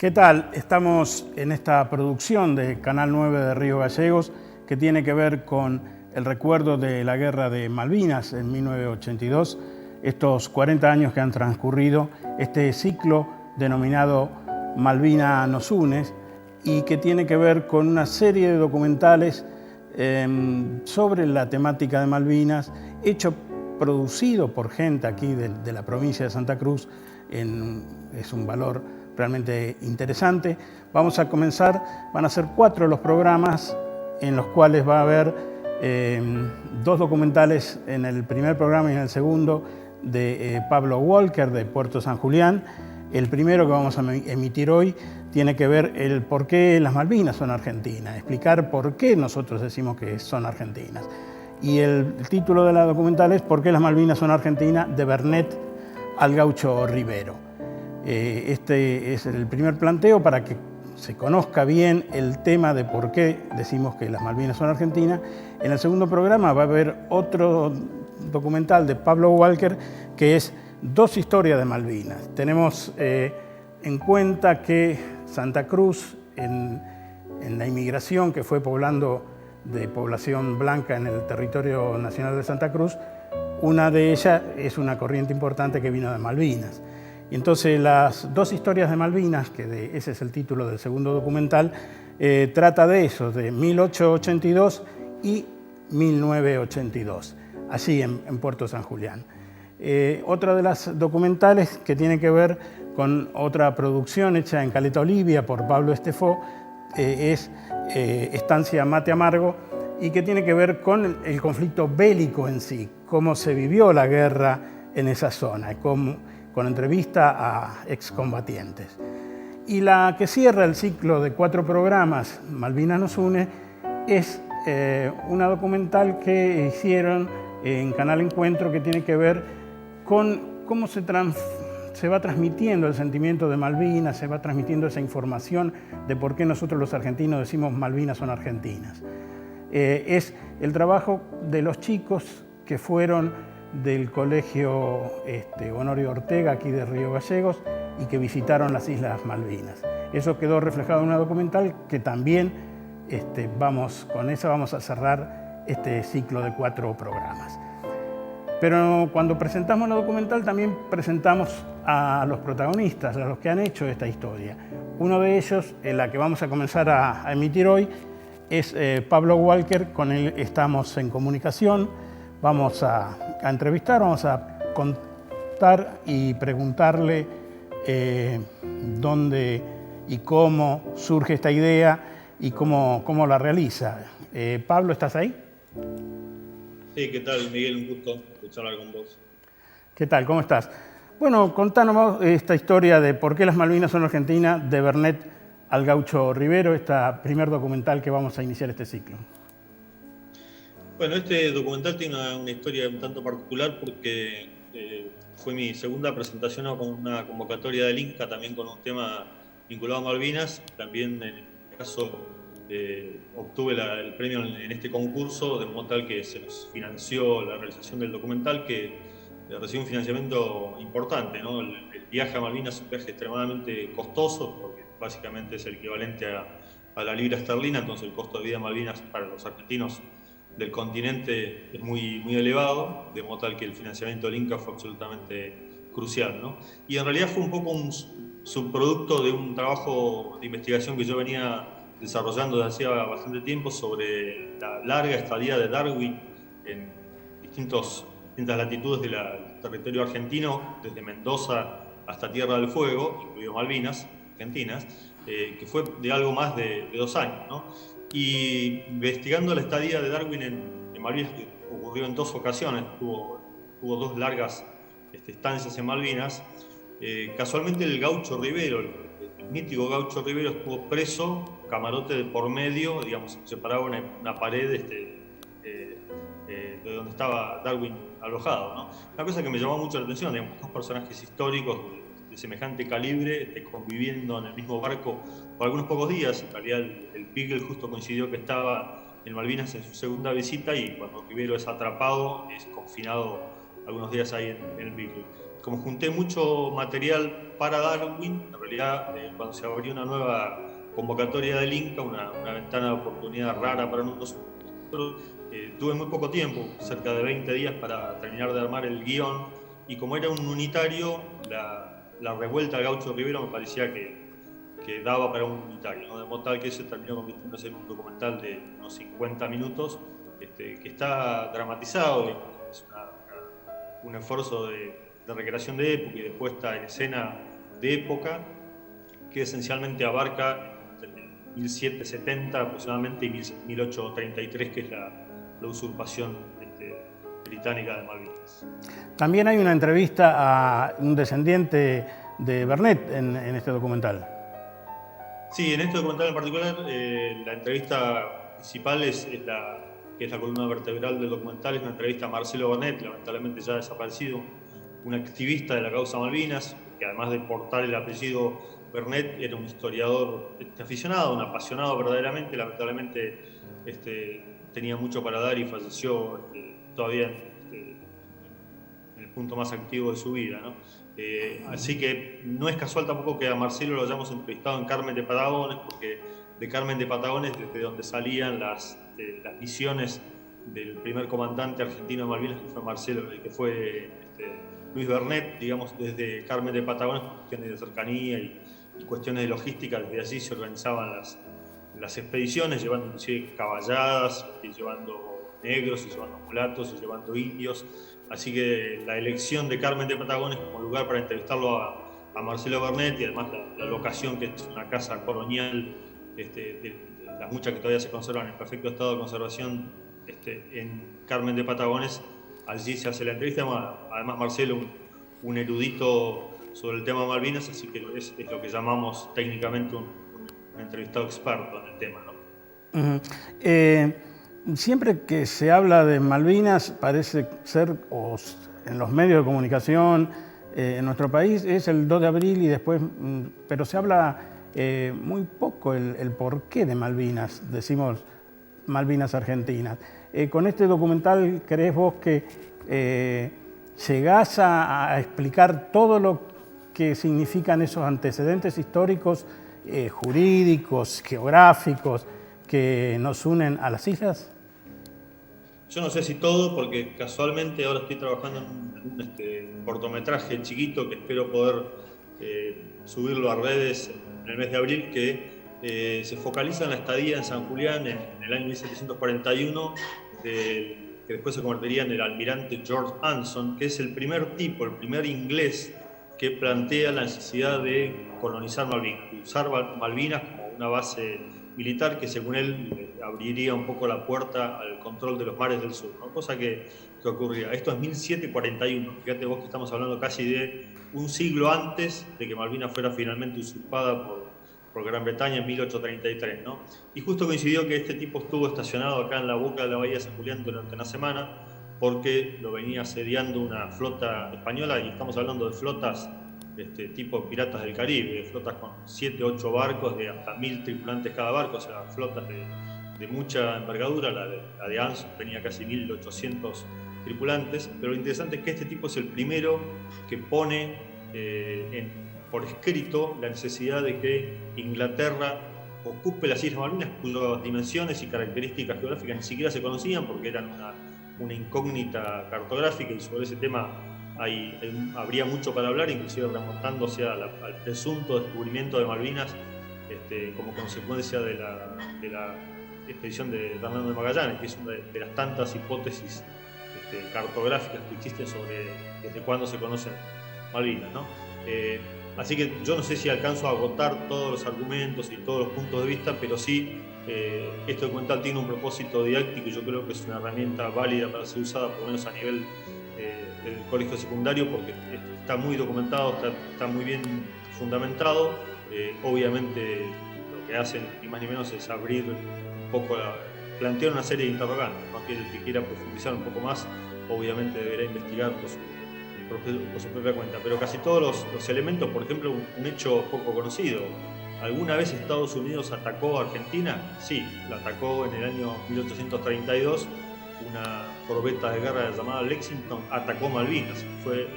¿Qué tal? Estamos en esta producción de Canal 9 de Río Gallegos que tiene que ver con el recuerdo de la Guerra de Malvinas en 1982, estos 40 años que han transcurrido, este ciclo denominado Malvina nos une y que tiene que ver con una serie de documentales sobre la temática de Malvinas, producido por gente aquí de la provincia de Santa Cruz. Es un valor realmente interesante. Vamos a comenzar, van a ser 4 los programas en los cuales va a haber 2 documentales en el primer programa y en el segundo de Pablo Walker de Puerto San Julián. El primero que vamos a emitir hoy tiene que ver el por qué las Malvinas son argentinas, explicar por qué nosotros decimos que son argentinas. Y el título de la documental es ¿Por qué las Malvinas son argentinas? De Bernet al Gaucho Rivero. Este es el primer planteo para que se conozca bien el tema de por qué decimos que las Malvinas son argentinas. En el segundo programa va a haber otro documental de Pablo Walker que es 2 historias de Malvinas. Tenemos en cuenta que Santa Cruz, en la inmigración que fue poblando de población blanca en el territorio nacional de Santa Cruz, una de ellas es una corriente importante que vino de Malvinas. Y entonces las 2 historias de Malvinas, ese es el título del segundo documental, trata de eso, de 1882 y 1982, allí en Puerto San Julián. Otra de las documentales que tiene que ver con otra producción hecha en Caleta Olivia por Pablo Estefó es Estancia Mate Amargo, y que tiene que ver con el conflicto bélico en sí, cómo se vivió la guerra en esa zona, con entrevista a excombatientes. Y la que cierra el ciclo de 4 programas, Malvinas nos une, es una documental que hicieron en Canal Encuentro que tiene que ver con cómo se va transmitiendo el sentimiento de Malvinas, se va transmitiendo esa información de por qué nosotros los argentinos decimos Malvinas son argentinas. Es el trabajo de los chicos que fueron del Colegio Honorio Ortega, aquí de Río Gallegos, y que visitaron las Islas Malvinas. Eso quedó reflejado en una documental que también con esa vamos a cerrar este ciclo de 4 programas. Pero cuando presentamos la documental también presentamos a los protagonistas, a los que han hecho esta historia. Uno de ellos, la que vamos a comenzar a emitir hoy, es Pablo Walker. Con él estamos en comunicación, vamos a entrevistar, vamos a contar y preguntarle dónde y cómo surge esta idea y cómo la realiza. Pablo, ¿estás ahí? Sí, ¿qué tal, Miguel? Un gusto charlar con vos. ¿Qué tal? ¿Cómo estás? Bueno, contanos esta historia de por qué las Malvinas son argentinas, de Bernet al Gaucho Rivero, esta primer documental que vamos a iniciar este ciclo. Bueno, este documental tiene una historia un tanto particular porque fue mi segunda presentación con una convocatoria del Inca, también con un tema vinculado a Malvinas. También en este caso obtuve el premio en este concurso, de modo tal que se nos financió la realización del documental, que recibió un financiamiento importante, ¿no? El viaje a Malvinas es un viaje extremadamente costoso, porque básicamente es el equivalente a la libra esterlina, entonces el costo de vida en Malvinas para los argentinos del continente es muy, muy elevado, de modo tal que el financiamiento del Inca fue absolutamente crucial, ¿no? Y en realidad fue un poco un subproducto de un trabajo de investigación que yo venía desarrollando desde hacía bastante tiempo sobre la larga estadía de Darwin en distintas latitudes del territorio argentino, desde Mendoza hasta Tierra del Fuego, incluido Malvinas Argentinas, que fue de algo más de 2 años, ¿no? Y investigando la estadía de Darwin en Malvinas, que ocurrió en 2 ocasiones, tuvo 2 largas estancias en Malvinas. Casualmente el Gaucho Rivero, el mítico Gaucho Rivero, estuvo preso, camarote de por medio, digamos, separaba una pared de donde estaba Darwin alojado, ¿no? Una cosa que me llamó mucho la atención, digamos, 2 personajes históricos de semejante calibre conviviendo en el mismo barco por algunos pocos días. En realidad el Beagle justo coincidió que estaba en Malvinas en su segunda visita, y cuando Rivero es atrapado es confinado algunos días ahí en el Beagle. como junté mucho material para Darwin, en realidad cuando se abrió una nueva convocatoria del Inca, una ventana de oportunidad rara para nosotros, tuve muy poco tiempo, cerca de 20 días para terminar de armar el guión, y como era un unitario, la revuelta al Gaucho Rivero me parecía que daba para un unitario, ¿no? De modo tal que se terminó convirtiéndose en un documental de unos 50 minutos, que está dramatizado, es un esfuerzo de recreación de época y de puesta en escena de época, que esencialmente abarca entre 1770 aproximadamente y 1833, que es la usurpación británica de Malvinas. También hay una entrevista a un descendiente de Vernet en este documental. Sí, en este documental en particular, la entrevista principal que es la columna vertebral del documental, es una entrevista a Marcelo Vernet, lamentablemente ya desaparecido, un activista de la causa Malvinas, que además de portar el apellido Vernet, era un historiador aficionado, un apasionado verdaderamente, lamentablemente tenía mucho para dar y falleció todavía en el punto más activo de su vida, ¿no? Así que no es casual tampoco que a Marcelo lo hayamos entrevistado en Carmen de Patagones, porque de Carmen de Patagones, desde donde salían las misiones del primer comandante argentino de Malvinas, que fue Marcelo, el que fue Luis Vernet, digamos, desde Carmen de Patagones, por cuestiones de cercanía y cuestiones de logística, desde allí se organizaban las expediciones, llevando inclusive caballadas, llevando negros, y llevando mulatos, y llevando indios. Así que la elección de Carmen de Patagones como lugar para entrevistarlo a Marcelo Vernet, y además la locación, que es una casa colonial, de las muchas que todavía se conservan en perfecto estado de conservación, en Carmen de Patagones, allí se hace la entrevista. Además Marcelo, un erudito sobre el tema Malvinas, así que es lo que llamamos técnicamente un entrevistado experto en el tema, ¿no? Siempre que se habla de Malvinas, parece ser, o en los medios de comunicación en nuestro país, es el 2 de abril y después, pero se habla muy poco el porqué de Malvinas, decimos Malvinas Argentinas. Con este documental, ¿crees vos que llegás a explicar todo lo que significan esos antecedentes históricos, jurídicos, geográficos, que nos unen a las islas? Yo no sé si todo, porque casualmente ahora estoy trabajando en un cortometraje chiquito que espero poder subirlo a redes en el mes de abril, que se focaliza en la estadía en San Julián en el año 1741, que después se convertiría en el almirante George Anson, que es el primer inglés que plantea la necesidad de colonizar Malvinas, de usar Malvinas como una base militar que, según él, abriría un poco la puerta al control de los mares del sur, ¿no? Cosa que ocurría. Esto es 1741, fíjate vos que estamos hablando casi de un siglo antes de que Malvinas fuera finalmente usurpada por Gran Bretaña en 1833, ¿no? Y justo coincidió que este tipo estuvo estacionado acá en la boca de la bahía de San Julián durante una semana, porque lo venía asediando una flota española, y estamos hablando de flotas tipo piratas del Caribe, flotas con 7, 8 barcos de hasta 1000 tripulantes cada barco, o sea, flotas de mucha envergadura. La de Anson tenía casi 1800 tripulantes, pero lo interesante es que este tipo es el primero que pone por escrito la necesidad de que Inglaterra ocupe las Islas Malvinas, cuyas dimensiones y características geográficas ni siquiera se conocían, porque eran una incógnita cartográfica, y sobre ese tema habría mucho para hablar, inclusive remontándose al presunto descubrimiento de Malvinas como consecuencia de la expedición de Fernando de Magallanes, que es una de las tantas hipótesis cartográficas que existen sobre desde cuándo se conocen Malvinas, ¿no? Así que yo no sé si alcanzo a agotar todos los argumentos y todos los puntos de vista, pero sí, este documental tiene un propósito didáctico, y yo creo que es una herramienta válida para ser usada, por lo menos a nivel del colegio secundario, porque está muy documentado, está muy bien fundamentado. Obviamente lo que hacen, ni más ni menos, es abrir un poco, plantear una serie de interrogantes, ¿no? Que el que quiera profundizar un poco más, obviamente deberá investigar por su propia cuenta. Pero casi todos los elementos, por ejemplo, un hecho poco conocido: ¿alguna vez Estados Unidos atacó a Argentina? Sí, la atacó en el año 1832. Una corbeta de guerra llamada Lexington atacó Malvinas. Fue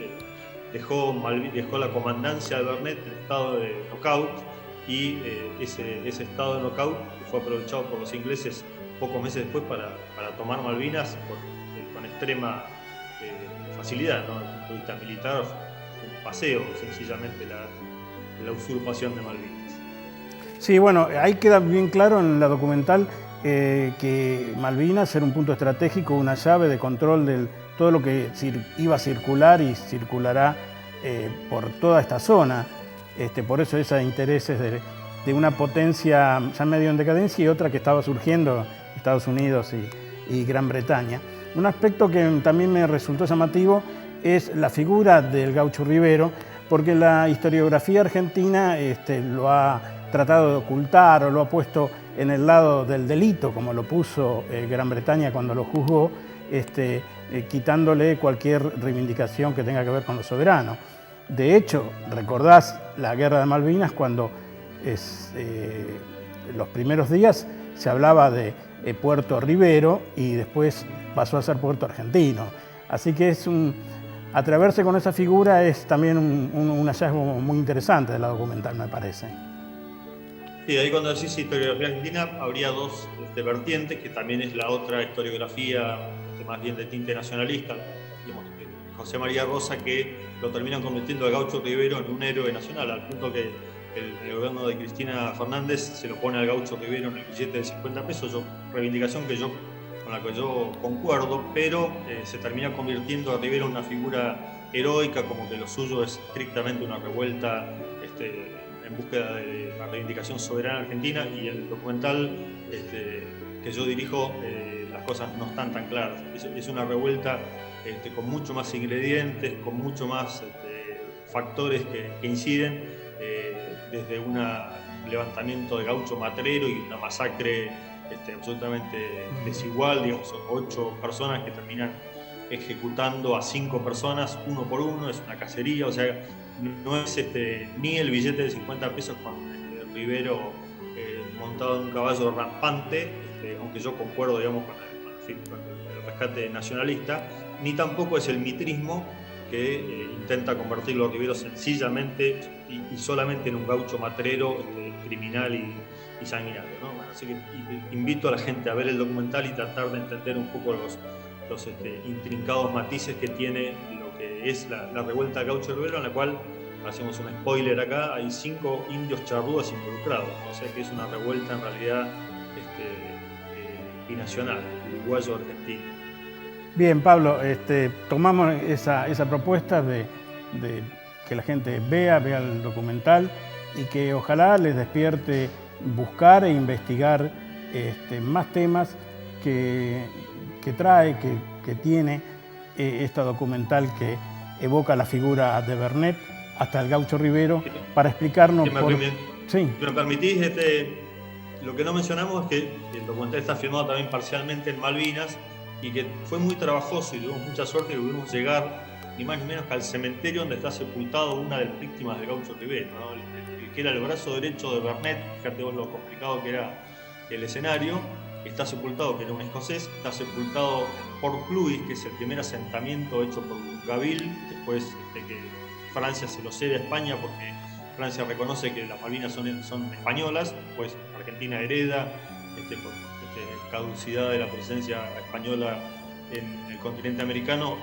dejó la comandancia de Vernet en estado de knockout, y ese estado de knockout fue aprovechado por los ingleses pocos meses después para tomar Malvinas con extrema facilidad, ¿no? Desde el punto de vista militar, fue un paseo sencillamente la usurpación de Malvinas. Sí, bueno, ahí queda bien claro en la documental que Malvinas era un punto estratégico, una llave de control de todo lo que iba a circular y circulará por toda esta zona. Por eso esos intereses de una potencia ya medio en decadencia y otra que estaba surgiendo, Estados Unidos y Gran Bretaña. Un aspecto que también me resultó llamativo es la figura del Gaucho Rivero, porque la historiografía argentina lo ha tratado de ocultar o lo ha puesto en el lado del delito, como lo puso Gran Bretaña cuando lo juzgó, quitándole cualquier reivindicación que tenga que ver con los soberanos. De hecho, recordás la Guerra de Malvinas cuando los primeros días se hablaba de Puerto Rivero y después pasó a ser Puerto Argentino. Así que atreverse con esa figura es también un hallazgo muy interesante de la documental, me parece. Sí, ahí cuando decís historiografía argentina habría dos vertientes, que también es la otra historiografía más bien de tinte nacionalista, digamos, José María Rosa, que lo terminan convirtiendo a Gaucho Rivero en un héroe nacional, al punto que el gobierno de Cristina Fernández se lo pone al Gaucho Rivero en el billete de 50 pesos, reivindicación con la que yo concuerdo, pero se termina convirtiendo a Rivero en una figura heroica, como que lo suyo es estrictamente una revuelta en búsqueda de la reivindicación soberana argentina, y en el documental que yo dirijo las cosas no están tan claras. Es una revuelta con mucho más ingredientes, con mucho más factores que inciden, desde un levantamiento de gaucho matrero y una masacre absolutamente desigual, digamos, 8 personas que terminan ejecutando a 5 personas uno por uno, es una cacería, o sea, no es ni el billete de 50 pesos con Rivero montado en un caballo rampante, aunque yo concuerdo, digamos, con el rescate nacionalista, ni tampoco es el mitrismo que intenta convertirlo a Rivero sencillamente y solamente en un gaucho matrero, criminal y sanguinario, ¿no? Bueno, así que invito a la gente a ver el documental y tratar de entender un poco los intrincados matices que tiene lo que es la revuelta del Gaucho Rivero, en la cual, hacemos un spoiler acá, hay 5 indios charrúas involucrados, o sea que es una revuelta en realidad binacional, uruguayo-argentino. Bien, Pablo, tomamos esa propuesta de que la gente vea el documental y que ojalá les despierte buscar e investigar más temas que trae, que tiene esta documental que evoca la figura de Vernet hasta el Gaucho Rivero, para explicarnos Si me permitís, lo que no mencionamos es que el documental está filmado también parcialmente en Malvinas y que fue muy trabajoso y tuvimos mucha suerte que pudimos llegar ni más ni menos que al cementerio donde está sepultado una de las víctimas del Gaucho Rivero, ¿no? El que era el brazo derecho de Vernet, fíjate vos lo complicado que era el escenario. Está sepultado, que era un escocés, está sepultado en Port Louis, que es el primer asentamiento hecho por Gavil, después que Francia se lo cede a España porque Francia reconoce que las Malvinas son españolas, pues Argentina hereda, por caducidad de la presencia española en el continente americano,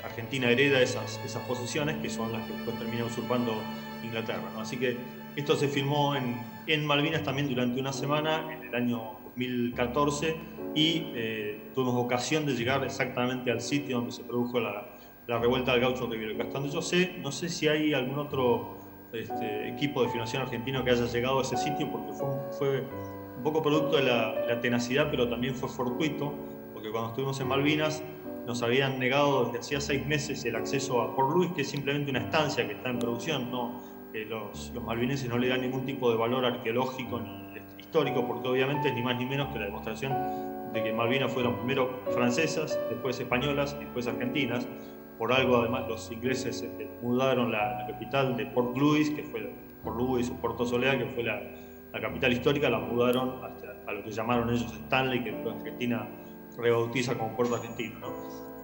Argentina hereda esas posesiones, que son las que después termina usurpando Inglaterra, ¿no? Así que esto se filmó en Malvinas también durante una semana, en el año 2014, y tuvimos ocasión de llegar exactamente al sitio donde se produjo la revuelta del Gaucho Rivero. Que hasta donde yo sé, no sé si hay algún otro equipo de filmación argentino que haya llegado a ese sitio, porque fue un poco producto de la tenacidad, pero también fue fortuito, porque cuando estuvimos en Malvinas nos habían negado desde hacía 6 meses el acceso a Port Louis, que es simplemente una estancia que está en producción, ¿no? Los malvinenses no le dan ningún tipo de valor arqueológico ni histórico, porque obviamente es ni más ni menos que la demostración de que Malvinas fueron primero francesas, después españolas y después argentinas. Por algo, además, los ingleses mudaron la capital de Port Louis, que fue Port Louis o Puerto Soledad, que fue la capital histórica, la mudaron a lo que llamaron ellos Stanley, que Argentina rebautiza como Puerto Argentino, ¿no?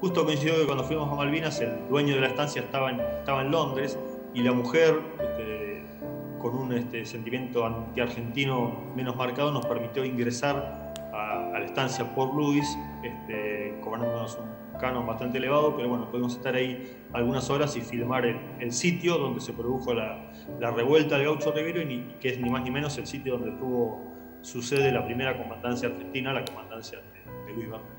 justo coincidió que cuando fuimos a Malvinas el dueño de la estancia estaba en Londres y la mujer, con un sentimiento anti-argentino menos marcado, nos permitió ingresar a la estancia Port Louis, cobrándonos un canon bastante elevado, pero bueno, pudimos estar ahí algunas horas y filmar el sitio donde se produjo la revuelta del Gaucho Rivero, y que es ni más ni menos el sitio donde tuvo su sede la primera comandancia argentina, la comandancia de Luis Bernet.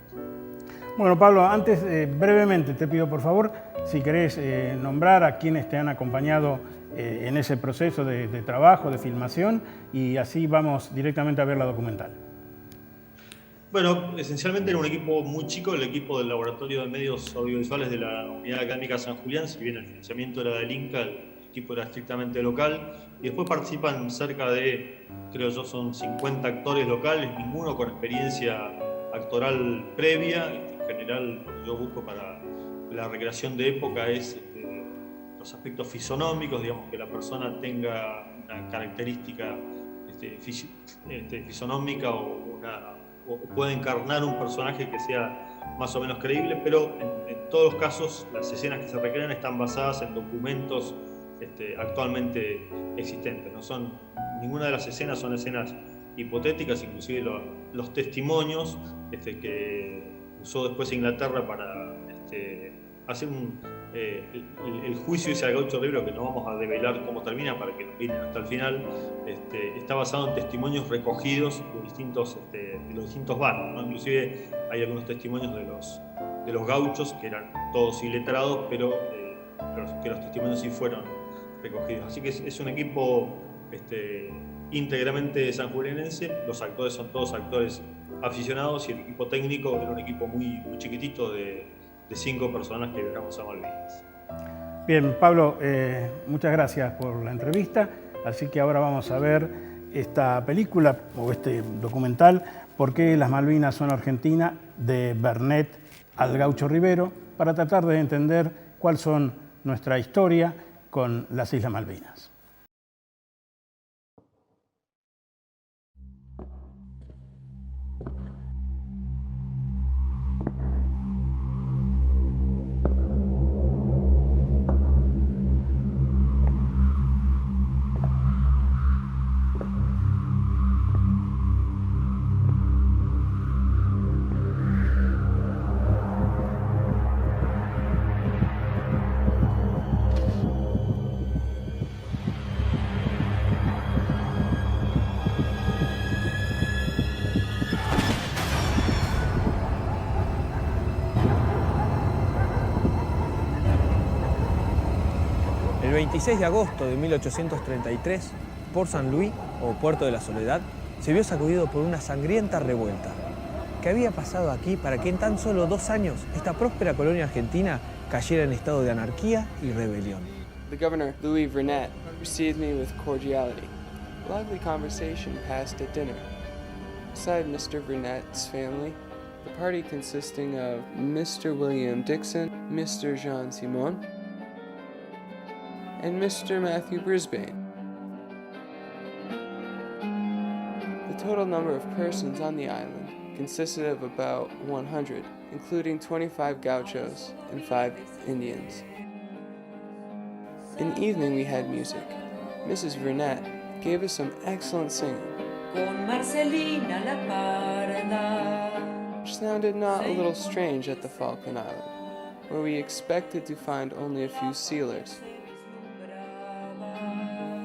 Bueno, Pablo, antes brevemente te pido por favor, si querés nombrar a quienes te han acompañado en ese proceso de trabajo, de filmación, y así vamos directamente a ver la documental. Bueno, esencialmente era un equipo muy chico, el equipo del Laboratorio de Medios Audiovisuales de la Unidad Académica San Julián. Si bien el financiamiento era del Inca, el equipo era estrictamente local. Y después participan cerca de, creo yo, son 50 actores locales, ninguno con experiencia actoral previa. En general, lo que yo busco para la recreación de época es los aspectos fisonómicos, digamos, que la persona tenga una característica fisonómica o pueda encarnar un personaje que sea más o menos creíble, pero en todos los casos las escenas que se recrean están basadas en documentos actualmente existentes. Ninguna de las escenas son escenas hipotéticas, inclusive los testimonios que usó después Inglaterra para hacer el juicio ese al Gaucho Rivero, que no vamos a develar cómo termina para que nos miren hasta el final, está basado en testimonios recogidos de los distintos bandos, ¿no? Inclusive hay algunos testimonios de los gauchos que eran todos iletrados, pero que los testimonios sí fueron recogidos. Así que es un equipo íntegramente sanjuanense. Los actores son todos actores aficionados y el equipo técnico era un equipo muy, muy chiquitito de 5 personas que viajamos a Malvinas. Bien, Pablo, muchas gracias por la entrevista. Así que ahora vamos a ver esta película o este documental, ¿Por qué las Malvinas son Argentina?, de Bernet al Gaucho Rivero, para tratar de entender cuál son nuestra historia con las Islas Malvinas. El 26 de agosto de 1833, Port Saint Louis, o Puerto de la Soledad, se vio sacudido por una sangrienta revuelta. ¿Qué había pasado aquí para que en tan solo 2 años esta próspera colonia argentina cayera en estado de anarquía y rebelión? The governor, Louis Vernet, received me with cordiality. A lively conversation passed at dinner. Beside Mr. Vernet's family, the party consisting of Mr. William Dixon, Mr. Jean Simon, and Mr. Matthew Brisbane. The total number of persons on the island consisted of about 100, including 25 gauchos and 5 Indians. In the evening we had music. Mrs. Vernet gave us some excellent singing, Con Marcelina la parda, which sounded not a little strange at the Falkland Island, where we expected to find only a few sealers.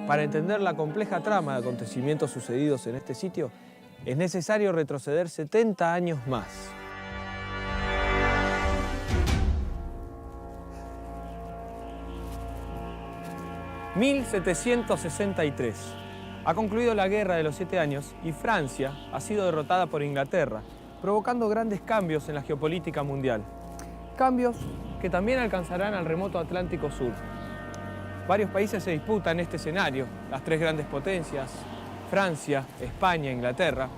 Para entender la compleja trama de acontecimientos sucedidos en este sitio, es necesario retroceder 70 años más. ...1763. Ha concluido la Guerra de los 7 Años y Francia ha sido derrotada por Inglaterra, provocando grandes cambios en la geopolítica mundial. Cambios que también alcanzarán al remoto Atlántico Sur. Varios países se disputan en este escenario, las 3 grandes potencias, Francia, España e Inglaterra.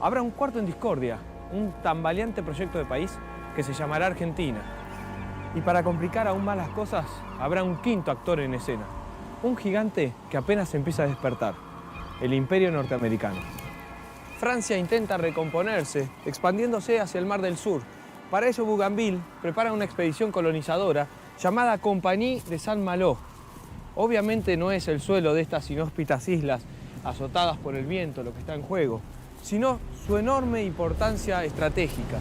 Habrá un cuarto en discordia, un tambaleante proyecto de país que se llamará Argentina. Y para complicar aún más las cosas, habrá un quinto actor en escena, un gigante que apenas empieza a despertar, el Imperio Norteamericano. Francia intenta recomponerse, expandiéndose hacia el Mar del Sur, Para ello, Bougainville prepara una expedición colonizadora llamada Compagnie de Saint-Malo. Obviamente no es el suelo de estas inhóspitas islas azotadas por el viento lo que está en juego, sino su enorme importancia estratégica.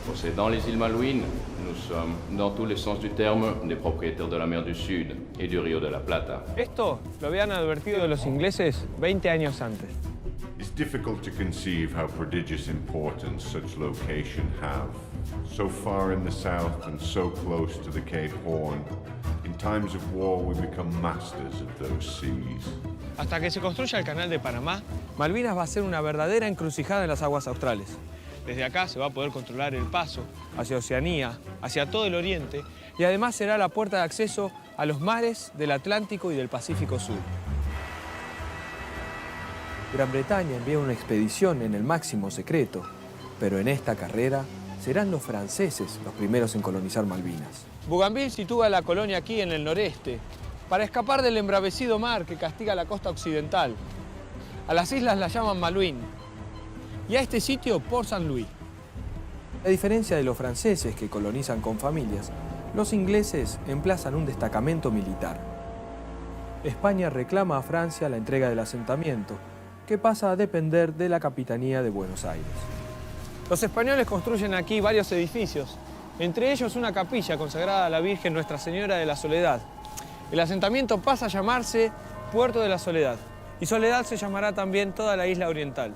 Possédant les îles Malouines, nous sommes, dans tous les sens du terme, des propriétaires de la mer du Sud et du Río de la Plata. Esto lo habían advertido los ingleses 20 años antes. It's difficult to conceive how prodigious importance such location have. So far in the south and so close to the Cape Horn, in times of war we become masters of those seas. Hasta que se construya el Canal de Panamá, Malvinas va a ser una verdadera encrucijada en las aguas australes. Desde acá se va a poder controlar el paso hacia Oceanía, hacia todo el oriente, y además será la puerta de acceso a los mares del Atlántico y del Pacífico Sur. Gran Bretaña envía una expedición en el máximo secreto, pero en esta carrera serán los franceses los primeros en colonizar Malvinas. Bougainville sitúa la colonia aquí en el noreste, para escapar del embravecido mar que castiga la costa occidental. A las islas las llaman Malouines, y a este sitio Port Saint-Louis. A diferencia de los franceses que colonizan con familias, los ingleses emplazan un destacamento militar. España reclama a Francia la entrega del asentamiento, que pasa a depender de la Capitanía de Buenos Aires. Los españoles construyen aquí varios edificios, entre ellos una capilla consagrada a la Virgen Nuestra Señora de la Soledad. El asentamiento pasa a llamarse Puerto de la Soledad, y Soledad se llamará también toda la isla oriental.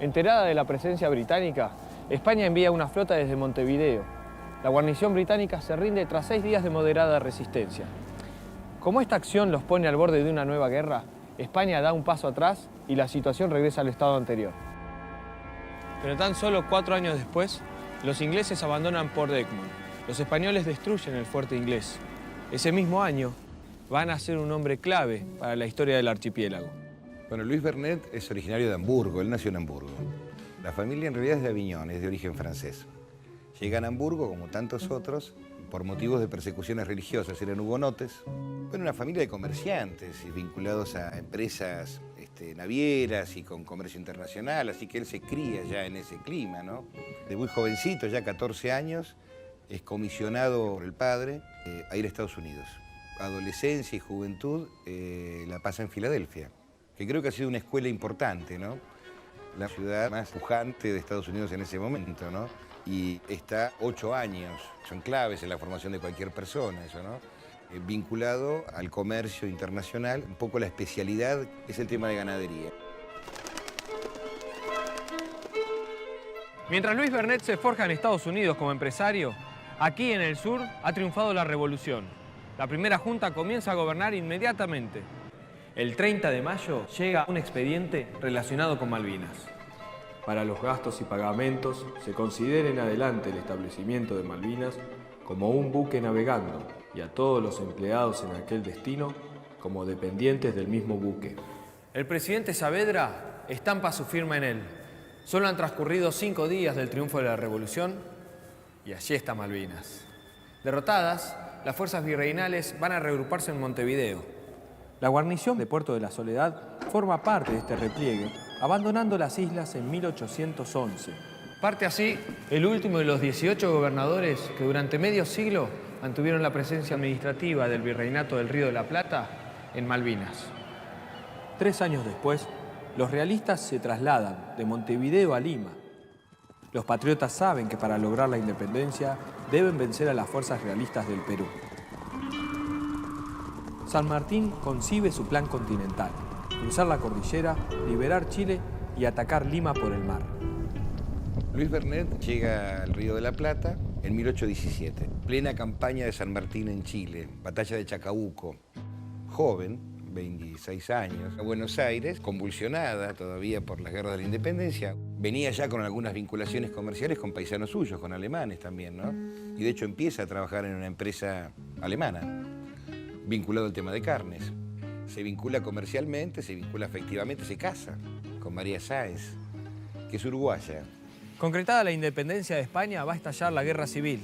Enterada de la presencia británica, España envía una flota desde Montevideo. La guarnición británica se rinde tras 6 días de moderada resistencia. Como esta acción los pone al borde de una nueva guerra, España da un paso atrás y la situación regresa al estado anterior. Pero tan solo 4 años después, los ingleses abandonan Port Egmont. Los españoles destruyen el fuerte inglés. Ese mismo año, van a ser un hombre clave para la historia del archipiélago. Bueno, Louis Vernet es originario de Hamburgo, él nació en Hamburgo. La familia en realidad es de Aviñón, es de origen francés. Llegan a Hamburgo, como tantos otros, por motivos de persecuciones religiosas, eran hugonotes. Bueno, una familia de comerciantes vinculados a empresas navieras y con comercio internacional, así que él se cría ya en ese clima, ¿no? De muy jovencito, ya 14 años, es comisionado por el padre a ir a Estados Unidos. Adolescencia y juventud la pasa en Filadelfia, que creo que ha sido una escuela importante, ¿no? La ciudad más pujante de Estados Unidos en ese momento, ¿no? Y está 8 años, son claves en la formación de cualquier persona, eso, ¿no? Vinculado al comercio internacional, un poco la especialidad es el tema de ganadería. Mientras Louis Vernet se forja en Estados Unidos como empresario, aquí en el sur ha triunfado la revolución. La primera junta comienza a gobernar inmediatamente. El 30 de mayo llega un expediente relacionado con Malvinas. Para los gastos y pagamentos, se considera en adelante el establecimiento de Malvinas como un buque navegando y a todos los empleados en aquel destino como dependientes del mismo buque. El presidente Saavedra estampa su firma en él. Solo han transcurrido 5 días del triunfo de la revolución y allí está Malvinas. Derrotadas, las fuerzas virreinales van a reagruparse en Montevideo. La guarnición de Puerto de la Soledad forma parte de este repliegue, abandonando las islas en 1811. Parte así el último de los 18 gobernadores que durante medio siglo mantuvieron la presencia administrativa del Virreinato del Río de la Plata en Malvinas. 3 años después, los realistas se trasladan de Montevideo a Lima. Los patriotas saben que para lograr la independencia deben vencer a las fuerzas realistas del Perú. San Martín concibe su plan continental: cruzar la cordillera, liberar Chile y atacar Lima por el mar. Louis Vernet llega al Río de la Plata en 1817, plena campaña de San Martín en Chile, batalla de Chacabuco. Joven, 26 años, a Buenos Aires, convulsionada todavía por las guerras de la independencia. Venía ya con algunas vinculaciones comerciales con paisanos suyos, con alemanes también, ¿no? Y de hecho empieza a trabajar en una empresa alemana, vinculado al tema de carnes. Se vincula comercialmente, se vincula afectivamente, se casa con María Sáenz, que es uruguaya. Concretada la independencia de España, va a estallar la guerra civil,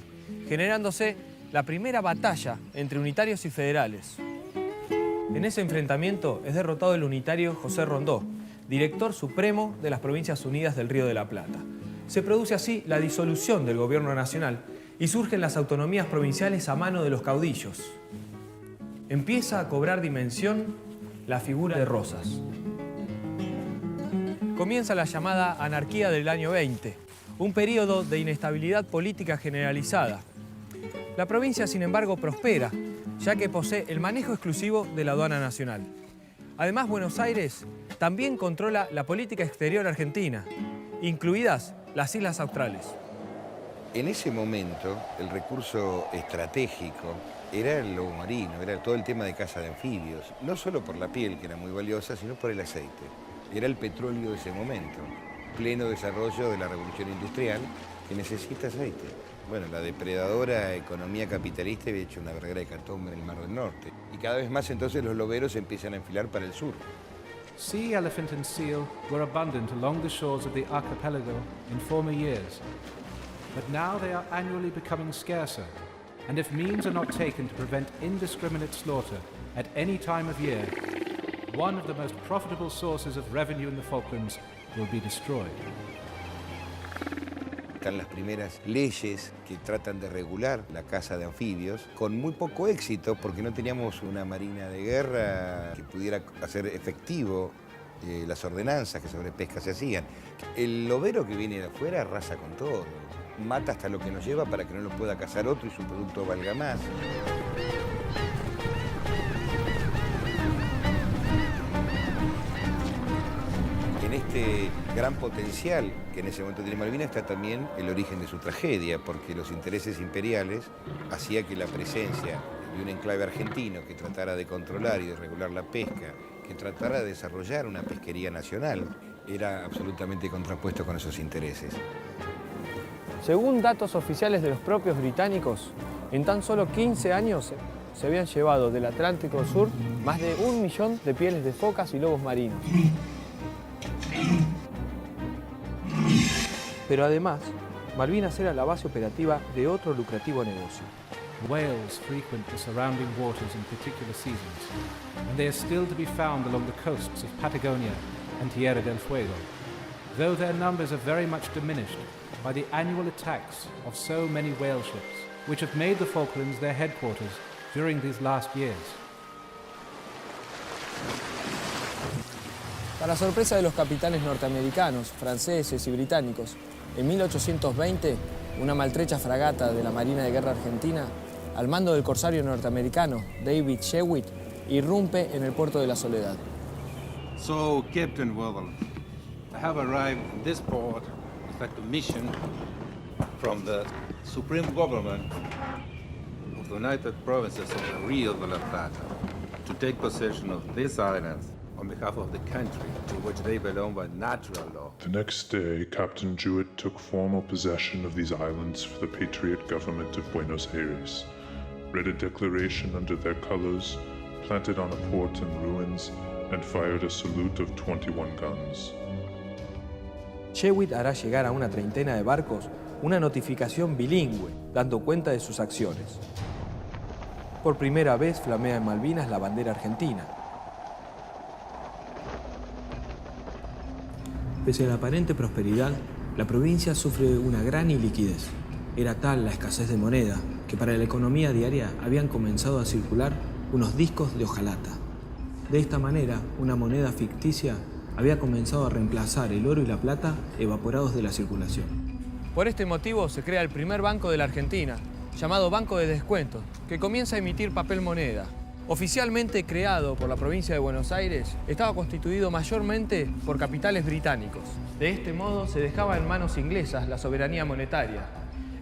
generándose la primera batalla entre unitarios y federales. En ese enfrentamiento es derrotado el unitario José Rondó, director supremo de las Provincias Unidas del Río de la Plata. Se produce así la disolución del gobierno nacional y surgen las autonomías provinciales a mano de los caudillos. Empieza a cobrar dimensión la figura de Rosas. Comienza la llamada anarquía del año 20, un período de inestabilidad política generalizada. La provincia, sin embargo, prospera, ya que posee el manejo exclusivo de la aduana nacional. Además, Buenos Aires también controla la política exterior argentina, incluidas las Islas Australes. En ese momento, el recurso estratégico era el lobo marino, era todo el tema de caza de anfibios. No solo por la piel, que era muy valiosa, sino por el aceite. Era el petróleo de ese momento, pleno desarrollo de la revolución industrial, que necesita aceite. Bueno, la depredadora economía capitalista había hecho una verdadera hecatombe en el Mar del Norte. Y cada vez más entonces los loberos se empiezan a enfilar para el sur. Sea elephant and seal were abundant along the shores of the archipelago in former years. But now they are annually becoming scarcer. And if means are not taken to prevent indiscriminate slaughter at any time of year, one of the most profitable sources of revenue in the Falklands will be destroyed. Están las primeras leyes que tratan de regular la caza de anfibios, con muy poco éxito porque no teníamos una marina de guerra que pudiera hacer efectivo las ordenanzas que sobre pesca se hacían. El lobero que viene de afuera arrasa con todo, mata hasta lo que nos lleva para que no lo pueda cazar otro y su producto valga más. En este gran potencial que en ese momento tiene Malvinas está también el origen de su tragedia, porque los intereses imperiales hacía que la presencia de un enclave argentino que tratara de controlar y de regular la pesca, que tratara de desarrollar una pesquería nacional, era absolutamente contrapuesto con esos intereses. Según datos oficiales de los propios británicos, en tan solo 15 años se habían llevado del Atlántico Sur más de 1 millón de pieles de focas y lobos marinos. Pero además, Malvinas era la base operativa de otro lucrativo negocio. Whales frequent the surrounding waters in particular seasons, and they are still to be found along the coasts of Patagonia and Tierra del Fuego, though their numbers are very much diminished by the annual attacks of so many whale ships, which have made the Falklands their headquarters during these last years. Para sorpresa de los capitanes norteamericanos, franceses y británicos, en 1820, una maltrecha fragata de la Marina de Guerra Argentina, al mando del corsario norteamericano David Shewitt, irrumpe en el puerto de la Soledad. So, Captain Worthel, I have arrived in this port with a commission from the Supreme Government of the United Provinces of the Rio de la Plata to take possession of these islands on behalf of the country to which they belong by natural law. The next day, Captain Jewett took formal possession of these islands for the Patriot government of Buenos Aires, read a declaration under their colors, planted on a port in ruins, and fired a salute of 21 guns. Shewitt hará llegar a una treintena de barcos una notificación bilingüe, dando cuenta de sus acciones. Por primera vez flamea en Malvinas la bandera argentina. Pese a la aparente prosperidad, la provincia sufre una gran iliquidez. Era tal la escasez de moneda que para la economía diaria habían comenzado a circular unos discos de hojalata. De esta manera, una moneda ficticia había comenzado a reemplazar el oro y la plata evaporados de la circulación. Por este motivo se crea el primer banco de la Argentina, llamado Banco de Descuentos, que comienza a emitir papel moneda. Oficialmente creado por la provincia de Buenos Aires, estaba constituido mayormente por capitales británicos. De este modo se dejaba en manos inglesas la soberanía monetaria.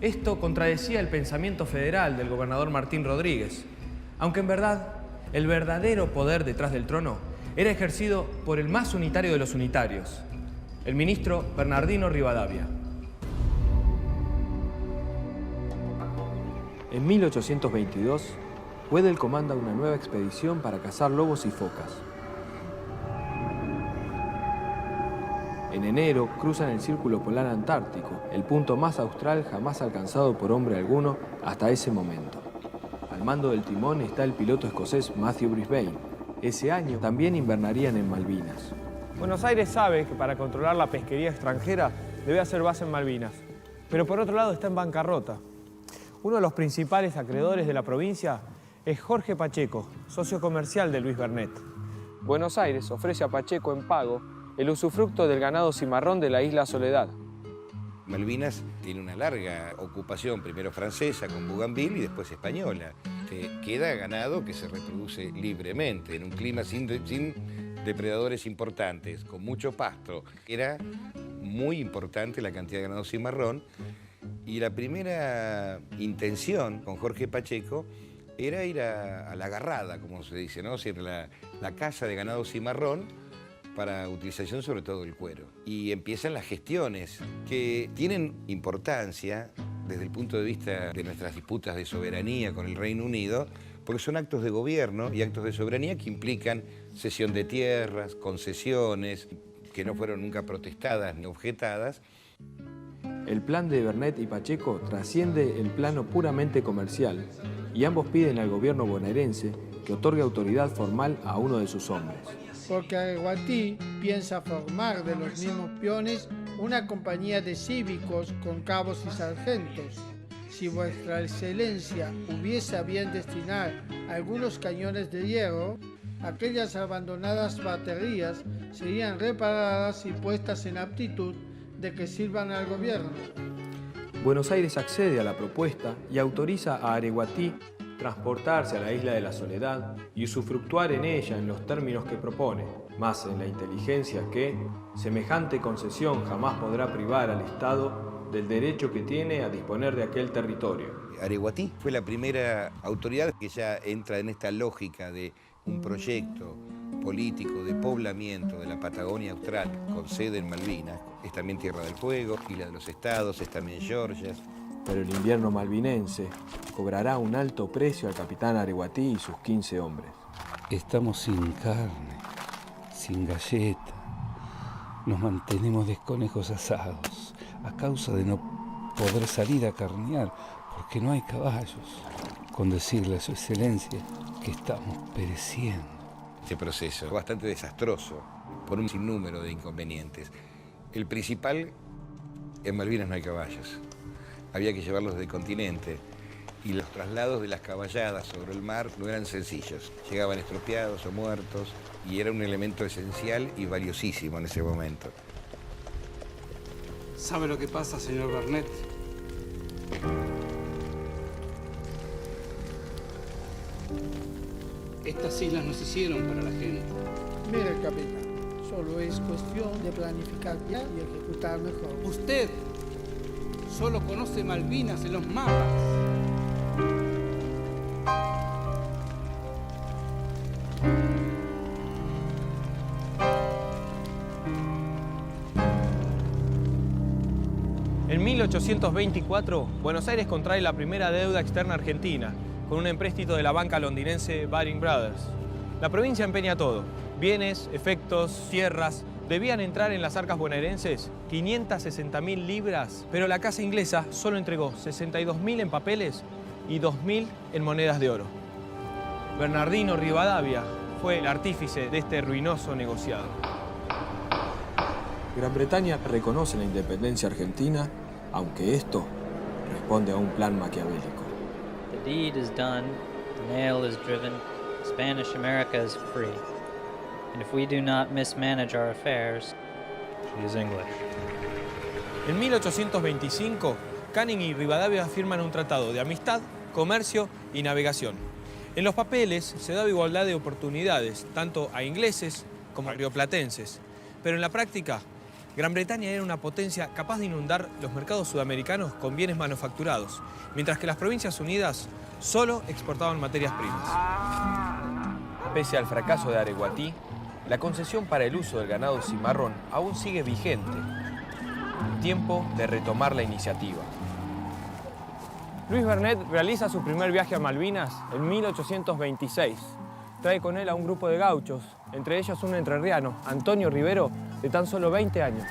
Esto contradecía el pensamiento federal del gobernador Martín Rodríguez, aunque en verdad el verdadero poder detrás del trono era ejercido por el más unitario de los unitarios, el ministro Bernardino Rivadavia. En 1822, Wedel comanda una nueva expedición para cazar lobos y focas. En enero cruzan el Círculo Polar Antártico, el punto más austral jamás alcanzado por hombre alguno hasta ese momento. Al mando del timón está el piloto escocés Matthew Brisbane. Ese año también invernarían en Malvinas. Buenos Aires sabe que para controlar la pesquería extranjera debe hacer base en Malvinas, pero por otro lado está en bancarrota. Uno de los principales acreedores de la provincia es Jorge Pacheco, socio comercial de Luis Bernet. Buenos Aires ofrece a Pacheco en pago el usufructo del ganado cimarrón de la isla Soledad. Malvinas tiene una larga ocupación, primero francesa con Bougainville y después española. Queda ganado que se reproduce libremente, en un clima sin depredadores importantes, con mucho pasto. Era muy importante la cantidad de ganado cimarrón y la primera intención con Jorge Pacheco era ir a la agarrada, como se dice, ¿no? O sea, la caza de ganado cimarrón para utilización sobre todo del cuero. Y empiezan las gestiones que tienen importancia desde el punto de vista de nuestras disputas de soberanía con el Reino Unido, porque son actos de gobierno y actos de soberanía que implican cesión de tierras, concesiones, que no fueron nunca protestadas ni objetadas. El plan de Bernet y Pacheco trasciende el plano puramente comercial y ambos piden al gobierno bonaerense que otorgue autoridad formal a uno de sus hombres. Porque Areguatí piensa formar de los mismos peones una compañía de cívicos con cabos y sargentos. Si vuestra excelencia hubiese a bien destinar algunos cañones de hierro, aquellas abandonadas baterías serían reparadas y puestas en aptitud de que sirvan al gobierno. Buenos Aires accede a la propuesta y autoriza a Areguatí transportarse a la isla de la Soledad y usufructuar en ella en los términos que propone, más en la inteligencia que semejante concesión jamás podrá privar al Estado del derecho que tiene a disponer de aquel territorio. Areguatí fue la primera autoridad que ya entra en esta lógica de un proyecto político de poblamiento de la Patagonia Austral con sede en Malvinas. Es también Tierra del Fuego, Isla de los Estados, es también Georgia. Pero el invierno malvinense cobrará un alto precio al capitán Areguatí y sus 15 hombres. Estamos sin carne, sin galleta. Nos mantenemos de conejos asados a causa de no poder salir a carnear porque no hay caballos. Con decirle a su excelencia que estamos pereciendo. Este proceso bastante desastroso por un sinnúmero de inconvenientes. El principal, en Malvinas no hay caballos. Había que llevarlos del continente y los traslados de las caballadas sobre el mar no eran sencillos. Llegaban estropeados o muertos y era un elemento esencial y valiosísimo en ese momento. ¿Sabe lo que pasa, señor Bernet? Estas islas no se hicieron para la gente. Mire, capitán, solo es cuestión de planificar ya y ejecutar mejor. Usted solo conoce Malvinas en los mapas. En 1824, Buenos Aires contrae la primera deuda externa argentina, con un empréstito de la banca londinense Baring Brothers. La provincia empeña todo: bienes, efectos, tierras. Debían entrar en las arcas bonaerenses 560.000 libras, pero la casa inglesa solo entregó 62.000 en papeles y 2.000 en monedas de oro. Bernardino Rivadavia fue el artífice de este ruinoso negociado. Gran Bretaña reconoce la independencia argentina, aunque esto responde a un plan maquiavélico. The deed is done, the nail is driven, Spanish America is free. And if we do not mismanage our affairs, she is English. En 1825, Canning y Rivadavia firman un tratado de amistad, comercio y navegación. En los papeles se daba igualdad de oportunidades, tanto a ingleses como a rioplatenses. Pero en la práctica, Gran Bretaña era una potencia capaz de inundar los mercados sudamericanos con bienes manufacturados, mientras que las Provincias Unidas solo exportaban materias primas. Pese al fracaso de Areguatí, la concesión para el uso del ganado cimarrón aún sigue vigente. Tiempo de retomar la iniciativa. Luis Bernet realiza su primer viaje a Malvinas en 1826. Trae con él a un grupo de gauchos, entre ellos un entrerriano, Antonio Rivero, de tan solo 20 años.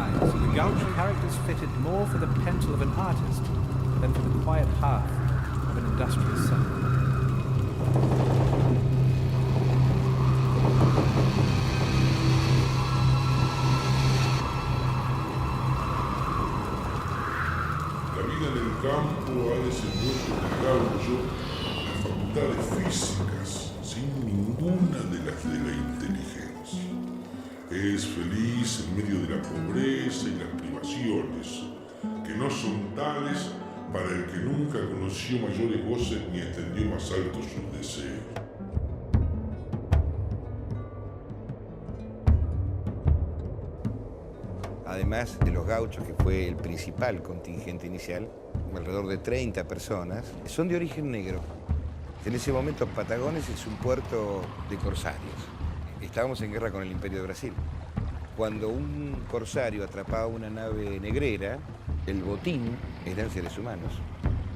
times, the Gaucho characters fitted more for the pencil of an artist than for the quiet hearth of an industrious son. La vida en el campo ha desenvuelto en el gaucho las facultades físicas sin ninguna de las de la inteligencia. Es feliz en medio de la pobreza y las privaciones, que no son tales para el que nunca conoció mayores goces ni extendió más altos sus deseos. Además de los gauchos, que fue el principal contingente inicial, alrededor de 30 personas, son de origen negro. En ese momento Patagones es un puerto de corsarios. Estábamos en guerra con el Imperio de Brasil. Cuando un corsario atrapaba una nave negrera, el botín eran seres humanos.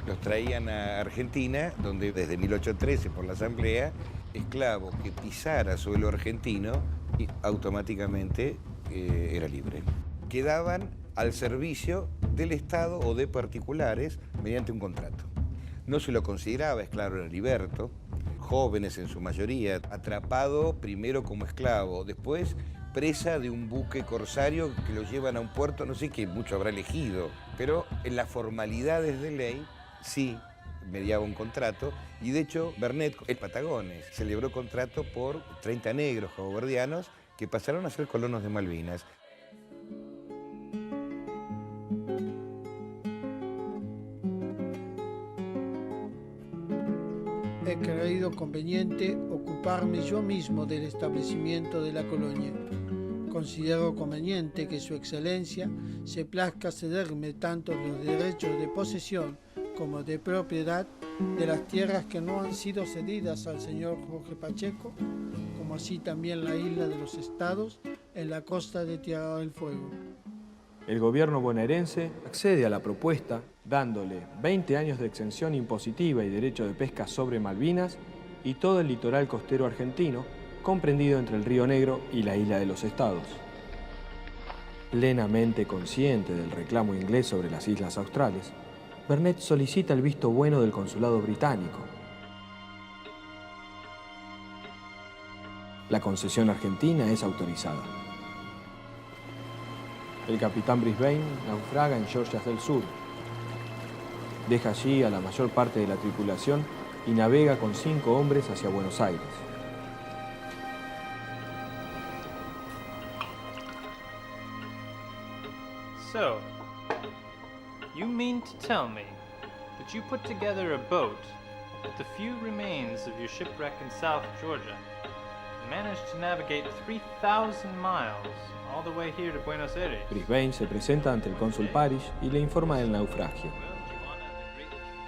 Los traían a Argentina, donde desde 1813, por la Asamblea, esclavo que pisara suelo argentino y automáticamente era libre. Quedaban al servicio del Estado o de particulares mediante un contrato. No se lo consideraba esclavo, era liberto, jóvenes en su mayoría, atrapado primero como esclavo, después presa de un buque corsario que lo llevan a un puerto, no sé qué mucho habrá elegido, pero en las formalidades de ley sí mediaba un contrato, y de hecho Vernet, el Patagones, celebró contrato por 30 negros caboverdianos que pasaron a ser colonos de Malvinas. He creído conveniente ocuparme yo mismo del establecimiento de la colonia. Considero conveniente que Su Excelencia se plazca cederme tanto los derechos de posesión como de propiedad de las tierras que no han sido cedidas al señor Jorge Pacheco, como así también la isla de los Estados en la costa de Tierra del Fuego. El gobierno bonaerense accede a la propuesta dándole 20 años de exención impositiva y derecho de pesca sobre Malvinas y todo el litoral costero argentino, comprendido entre el Río Negro y la isla de los Estados. Plenamente consciente del reclamo inglés sobre las islas australes, Vernet solicita el visto bueno del consulado británico. La concesión argentina es autorizada. El capitán Brisbane naufraga en Georgias del Sur. Deja allí a la mayor parte de la tripulación y navega con 5 hombres hacia Buenos Aires. So, you mean to tell me that you put together a boat with the few remains of your shipwreck in South Georgia and managed to navigate 3,000 miles all the way here to Buenos Aires? Brisbane se presenta ante el cónsul Parish y le informa del naufragio.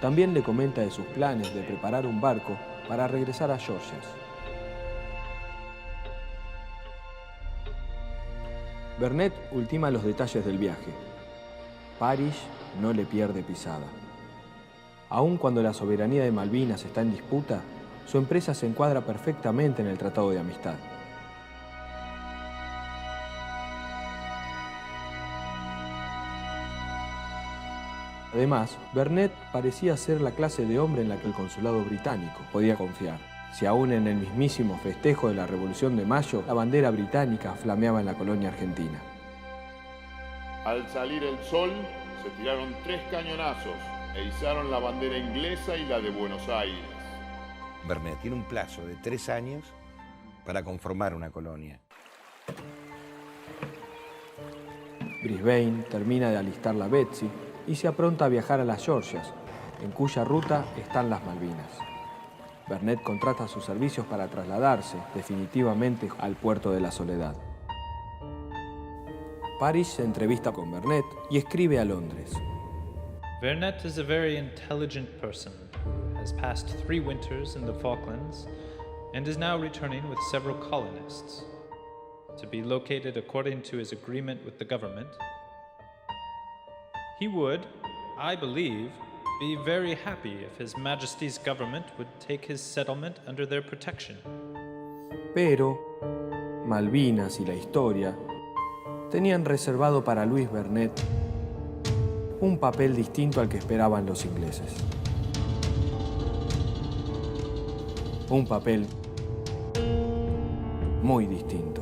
También le comenta de sus planes de preparar un barco para regresar a Georgias. Vernet ultima los detalles del viaje. Parish no le pierde pisada. Aun cuando la soberanía de Malvinas está en disputa, su empresa se encuadra perfectamente en el Tratado de Amistad. Además, Vernet parecía ser la clase de hombre en la que el consulado británico podía confiar. Si aún en el mismísimo festejo de la Revolución de Mayo, la bandera británica flameaba en la colonia argentina. Al salir el sol, se tiraron 3 cañonazos e izaron la bandera inglesa y la de Buenos Aires. Vernet tiene un plazo de 3 años para conformar una colonia. Brisbane termina de alistar la Betsy y se apronta a viajar a las Georgias, en cuya ruta están las Malvinas. Vernet contrata sus servicios para trasladarse definitivamente al puerto de la Soledad. Parish se entrevista con Vernet y escribe a Londres. Vernet is a very intelligent person, has passed 3 winters in the Falklands, and is now returning with several colonists, to be located according to his agreement with the government. He would, I believe, be very happy if His Majesty's government would take his settlement under their protection. Pero Malvinas y la historia tenían reservado para Louis Vernet un papel distinto al que esperaban los ingleses. Un papel muy distinto.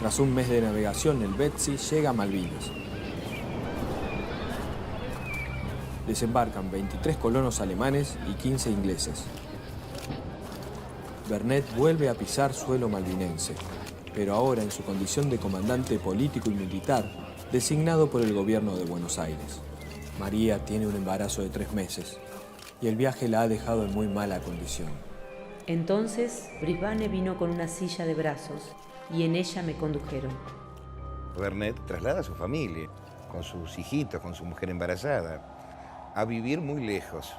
Tras un mes de navegación, el Betsy llega a Malvinas. Desembarcan 23 colonos alemanes y 15 ingleses. Vernet vuelve a pisar suelo malvinense, pero ahora en su condición de comandante político y militar, designado por el gobierno de Buenos Aires. María tiene un embarazo de 3 meses y el viaje la ha dejado en muy mala condición. Entonces, Brisbane vino con una silla de brazos y en ella me condujeron. Vernet traslada a su familia, con sus hijitos, con su mujer embarazada, a vivir muy lejos,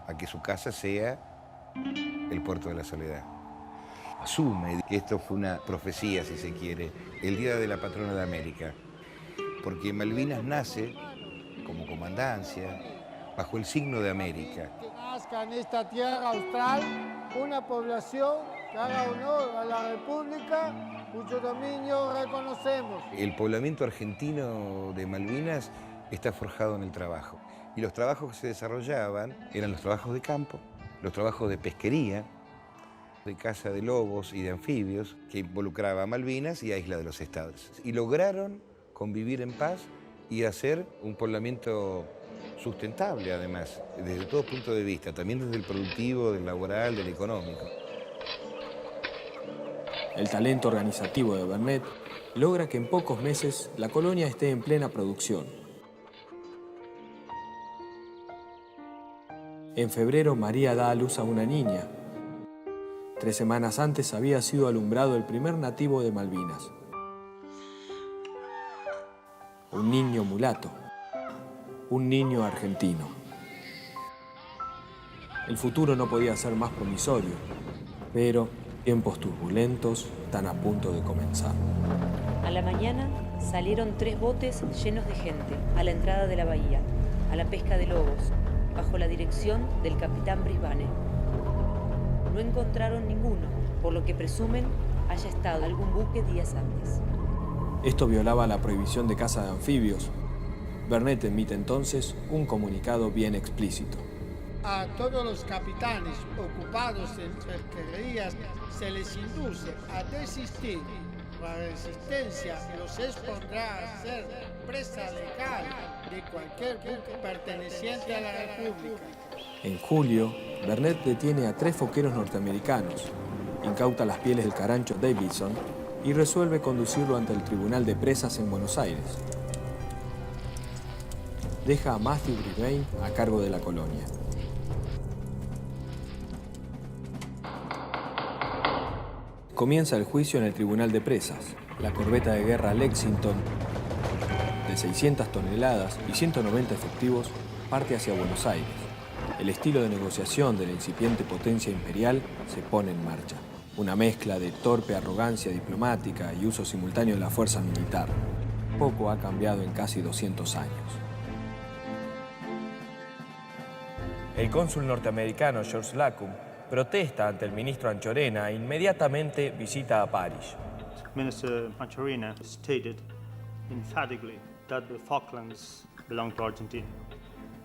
a que su casa sea el puerto de la Soledad. Asume que esto fue una profecía, si se quiere, el día de la patrona de América, porque Malvinas nace como comandancia bajo el signo de América. Que nazca en esta tierra austral una población que haga honor a la República, cuyo dominio reconocemos. El poblamiento argentino de Malvinas está forjado en el trabajo. Y los trabajos que se desarrollaban eran los trabajos de campo, los trabajos de pesquería, de caza de lobos y de anfibios, que involucraba a Malvinas y a Isla de los Estados. Y lograron convivir en paz y hacer un poblamiento sustentable, además, desde todo punto de vista, también desde el productivo, del laboral, del económico. El talento organizativo de Vernet logra que en pocos meses la colonia esté en plena producción. En febrero, María da a luz a una niña. 3 semanas antes había sido alumbrado el primer nativo de Malvinas. Un niño mulato. Un niño argentino. El futuro no podía ser más promisorio, pero tiempos turbulentos están a punto de comenzar. A la mañana salieron 3 botes llenos de gente a la entrada de la bahía, a la pesca de lobos, bajo la dirección del capitán Brisbane. No encontraron ninguno, por lo que presumen haya estado algún buque días antes. Esto violaba la prohibición de caza de anfibios. Vernet emite entonces un comunicado bien explícito. A todos los capitanes ocupados en pesquerías se les induce a desistir. La resistencia los expondrá a ser presa legal de cualquier buque perteneciente a la República. En julio, Vernet detiene a 3 foqueros norteamericanos, incauta las pieles del carancho Davidson y resuelve conducirlo ante el Tribunal de Presas en Buenos Aires. Deja a Matthew Brisbane a cargo de la colonia. Comienza el juicio en el Tribunal de Presas. La corbeta de guerra Lexington, de 600 toneladas y 190 efectivos, parte hacia Buenos Aires. El estilo de negociación de la incipiente potencia imperial se pone en marcha. Una mezcla de torpe arrogancia diplomática y uso simultáneo de la fuerza militar. Poco ha cambiado en casi 200 años. El cónsul norteamericano George Slocum protesta ante el ministro Anchorena e inmediatamente visita a París. Minister Anchorena stated emphatically that the Falklands belong to Argentina.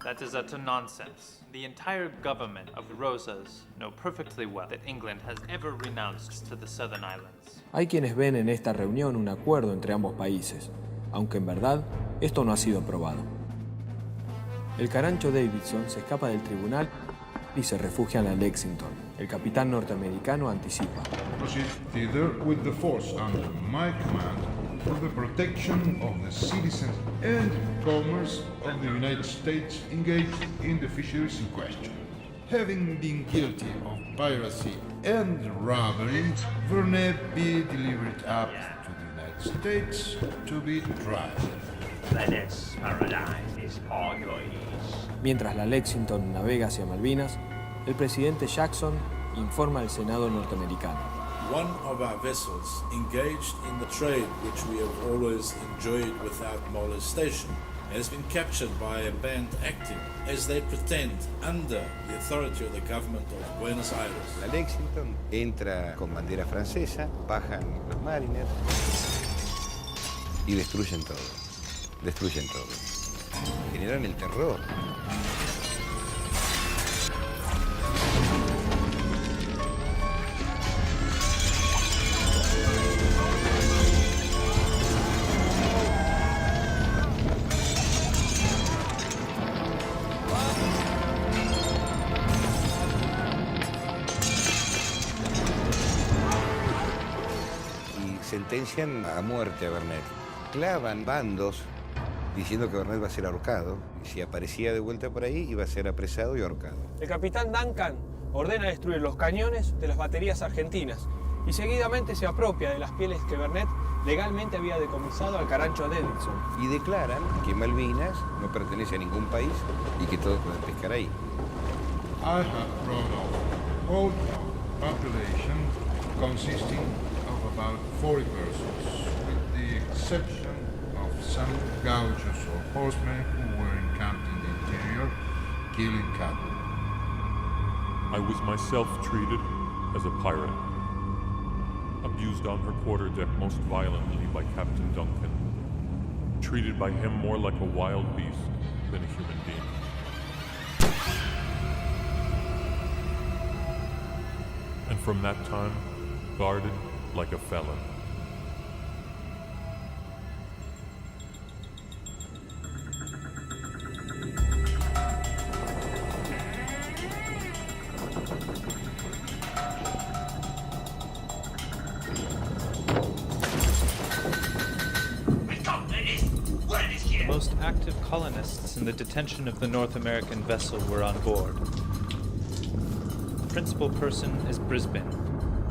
That is utter nonsense. The entire government of Rosas know perfectly well that England has ever renounced to the Southern Islands. Hay quienes ven en esta reunión un acuerdo entre ambos países, aunque en verdad esto no ha sido probado. El carancho Davidson se escapa del tribunal y se refugia en la Lexington. El capitán norteamericano anticipa. Proceed thither with the force under my command for the protection of the citizens and commerce of the United States engaged in the fisheries in question. Having been guilty of piracy and robbery, Vernet be delivered up to the United States to be tried. Venice paradise is all yours. Mientras la Lexington navega hacia Malvinas, el presidente Jackson informa al Senado norteamericano. One of our vessels engaged in the trade which we have always enjoyed without molestation has been captured by a band acting as they pretend under the authority of the government of Buenos Aires. La Lexington entra con bandera francesa, bajan los mariners y destruyen todo. Destruyen todo. Generan el terror. Sentencian a muerte a Vernet. Clavan bandos diciendo que Vernet va a ser ahorcado. Y si aparecía de vuelta por ahí, iba a ser apresado y ahorcado. El capitán Duncan ordena destruir los cañones de las baterías argentinas y seguidamente se apropia de las pieles que Vernet legalmente había decomisado al carancho de Edison. Y declaran que Malvinas no pertenece a ningún país y que todos pueden pescar ahí. I have brought off all population consisting about 40 persons, with the exception of some gauchos or horsemen who were encamped in the interior, killing cattle. I was myself treated as a pirate, abused on her quarterdeck most violently by Captain Duncan, treated by him more like a wild beast than a human being. And from that time, guarded like a felon. The most active colonists in the detention of the North American vessel were on board. The principal person is Brisbane,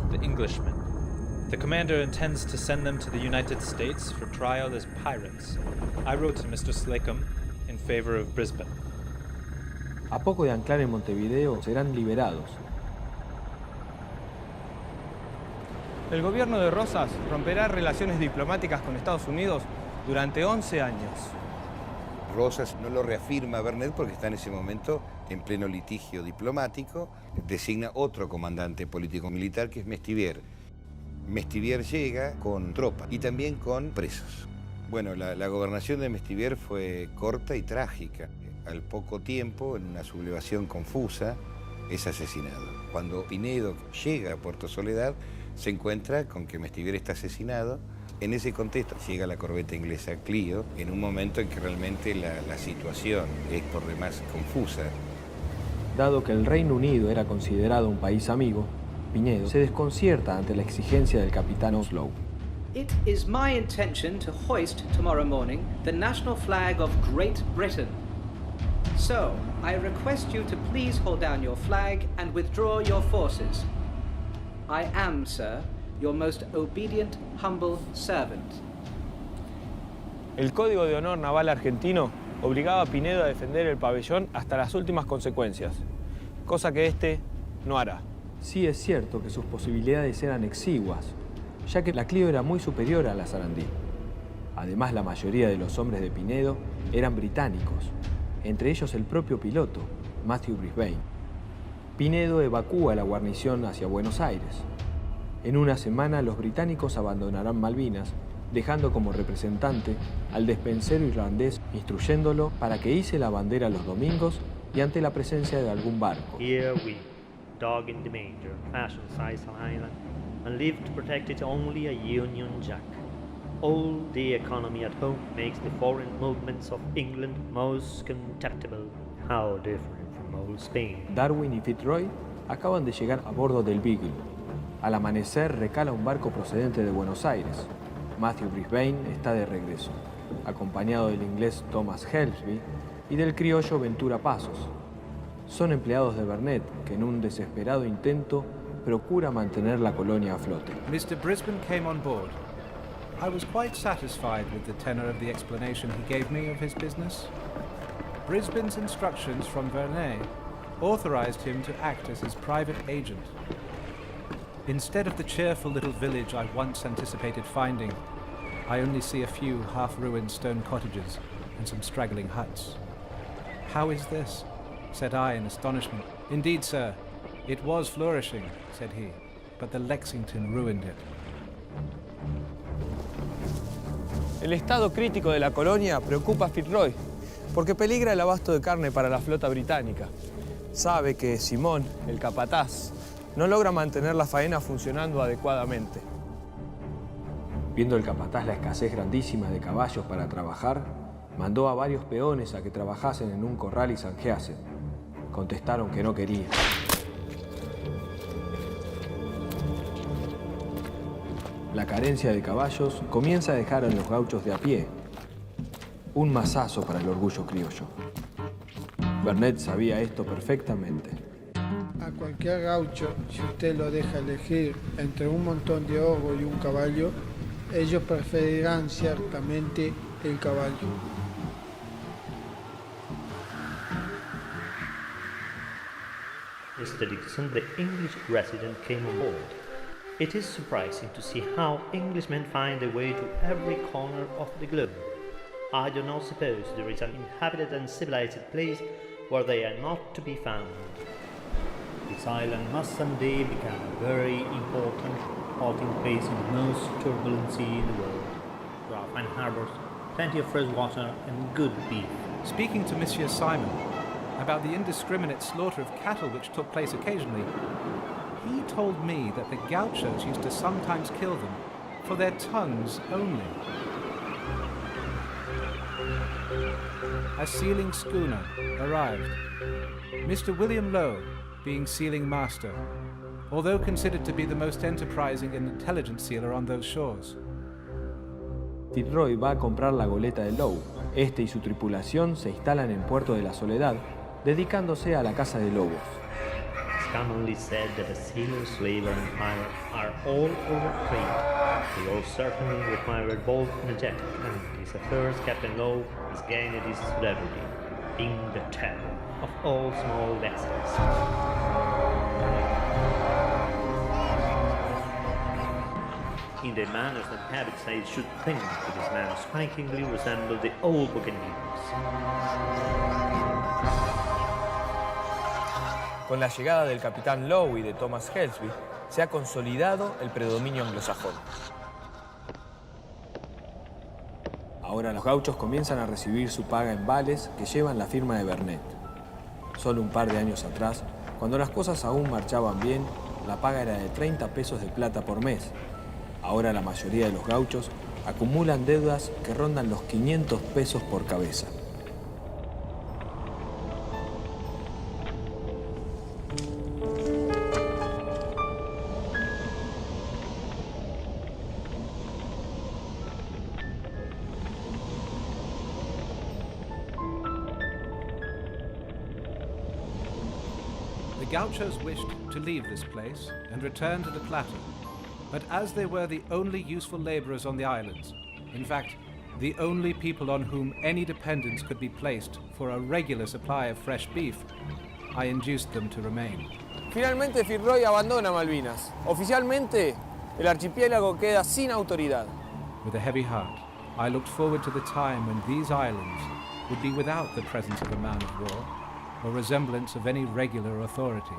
the Englishman. The commander intends to send them to the United States for trial as pirates. I wrote to Mr. Slocum in favor of Brisbane. A poco de anclar en Montevideo, serán liberados. El gobierno de Rosas romperá relaciones diplomáticas con Estados Unidos durante 11 años. Rosas no lo reafirma a Vernet porque está en ese momento en pleno litigio diplomático. Designa otro comandante político-militar que es Mestivier. Mestivier llega con tropas y también con presos. Bueno, la gobernación de Mestivier fue corta y trágica. Al poco tiempo, en una sublevación confusa, es asesinado. Cuando Pinedo llega a Puerto Soledad, se encuentra con que Mestivier está asesinado. En ese contexto llega la corbeta inglesa Clio, en un momento en que realmente la situación es por demás confusa. Dado que el Reino Unido era considerado un país amigo, Pinedo se desconcierta ante la exigencia del capitán Oslow. It is my intention to hoist tomorrow morning the national flag of Great Britain. So, I request you to please hold down your flag and withdraw your forces. I am, sir, your most obedient, humble servant. El Código de Honor Naval argentino obligaba a Pinedo a defender el pabellón hasta las últimas consecuencias, cosa que este no hará. Sí es cierto que sus posibilidades eran exiguas, ya que la Clio era muy superior a la Sarandí. Además, la mayoría de los hombres de Pinedo eran británicos, entre ellos el propio piloto, Matthew Brisbane. Pinedo evacúa la guarnición hacia Buenos Aires. En una semana, los británicos abandonarán Malvinas, dejando como representante al despensero irlandés, instruyéndolo para que hice la bandera los domingos y ante la presencia de algún barco. Here we, dog in the manger, fashion Sisal Island, and live to protect it only a Union Jack. All the economy at home makes the foreign movements of England most contemptible. How different from old Spain. Darwin y Fitzroy acaban de llegar a bordo del Beagle. Al amanecer recala un barco procedente de Buenos Aires. Matthew Brisbane está de regreso, acompañado del inglés Thomas Helsby y del criollo Ventura Pasos. Son empleados de Vernet, que en un desesperado intento procura mantener la colonia a flote. Mr. Brisbane came on board. I was quite satisfied with the tenor of the explanation he gave me of his business. Brisbane's instructions from Vernet authorized him to act as his private agent. Instead of the cheerful little village I once anticipated finding, I only see a few half-ruined stone cottages and some straggling huts. "How is this?" said I in astonishment. "Indeed, sir, it was flourishing," said he, "but the Lexington ruined it." El estado crítico de la colonia preocupa a Fitzroy, porque peligra el abasto de carne para la flota británica. Sabe que Simón, el capataz, no logra mantener la faena funcionando adecuadamente. Viendo el capataz la escasez grandísima de caballos para trabajar, mandó a varios peones a que trabajasen en un corral y zanjeasen. Contestaron que no querían. La carencia de caballos comienza a dejar a los gauchos de a pie. Un mazazo para el orgullo criollo. Vernet sabía esto perfectamente. A cualquier gaucho, si usted lo deja elegir entre un montón de oro y un caballo, ellos preferirán ciertamente el caballo. Mr. Dixon, the English resident, came on board. It is surprising to see how Englishmen find their way to every corner of the globe. I do not suppose there is an inhabited and civilized place where they are not to be found. This island must someday become a very important halting place in the most turbulent sea in the world. There are fine harbors, plenty of fresh water, and good beef. Speaking to Monsieur Simon about the indiscriminate slaughter of cattle which took place occasionally, he told me that the gauchos used to sometimes kill them for their tongues only. A sealing schooner arrived. Mr. William Lowe being sealing master, although considered to be the most enterprising and intelligent sealer on those shores. Fitzroy va a comprar la goleta de Lowe. Este y su tripulación se instalan en Puerto de la Soledad, dedicándose a la caza de lobos. It's commonly said that a sailor, slave, and pirate are all overtrained. They all certainly require bold, energetic, and in his affairs Captain Lowe has gained his celebrity, being the terror of all small vessels. In their manners and habits, I should think that his men strikingly resemble the old buccaneers. Con la llegada del capitán Lowe y de Thomas Helsby, se ha consolidado el predominio anglosajón. Ahora los gauchos comienzan a recibir su paga en vales que llevan la firma de Vernet. Solo un par de años atrás, cuando las cosas aún marchaban bien, la paga era de 30 pesos de plata por mes. Ahora la mayoría de los gauchos acumulan deudas que rondan los 500 pesos por cabeza. The gauchos wished to leave this place and return to the Plata, but as they were the only useful laborers on the islands, in fact, the only people on whom any dependence could be placed for a regular supply of fresh beef, I induced them to remain. Finalmente Fitzroy abandona Malvinas. Oficialmente, el archipiélago queda sin autoridad. With a heavy heart, I looked forward to the time when these islands would be without the presence of a man of war or resemblance of any regular authority.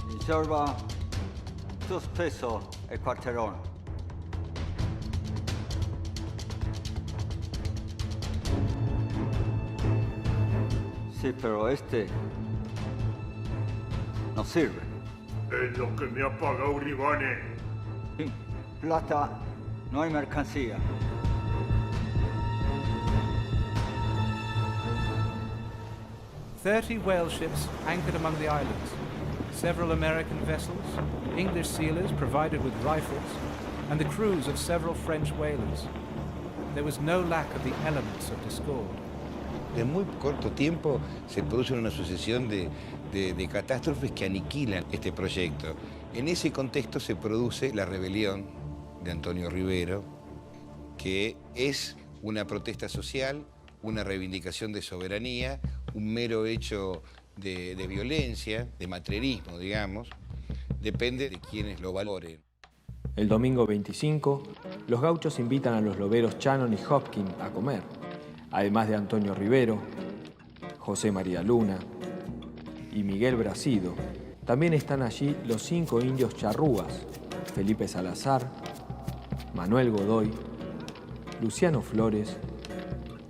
Riserva 2 pesos el cuarterón. Sí, pero este no sirve. Es lo que me ha pagado Ribane. Sin plata no hay mercancía. "30 whale ships anchored among the islands. several American vessels, English sealers provided with rifles, and the crews of several French whalers. There was no lack of the elements of discord. En muy corto tiempo se produce una sucesión de catástrofes que aniquilan este proyecto. En ese contexto se produce la rebelión de Antonio Rivero, que es una protesta social, una reivindicación de soberanía, un mero hecho de violencia, de matrerismo, digamos, depende de quienes lo valoren. El domingo 25, los gauchos invitan a los loberos Shannon y Hopkins a comer, además de Antonio Rivero, José María Luna y Miguel Brasido. También están allí los 5 indios charrúas, Felipe Salazar, Manuel Godoy, Luciano Flores,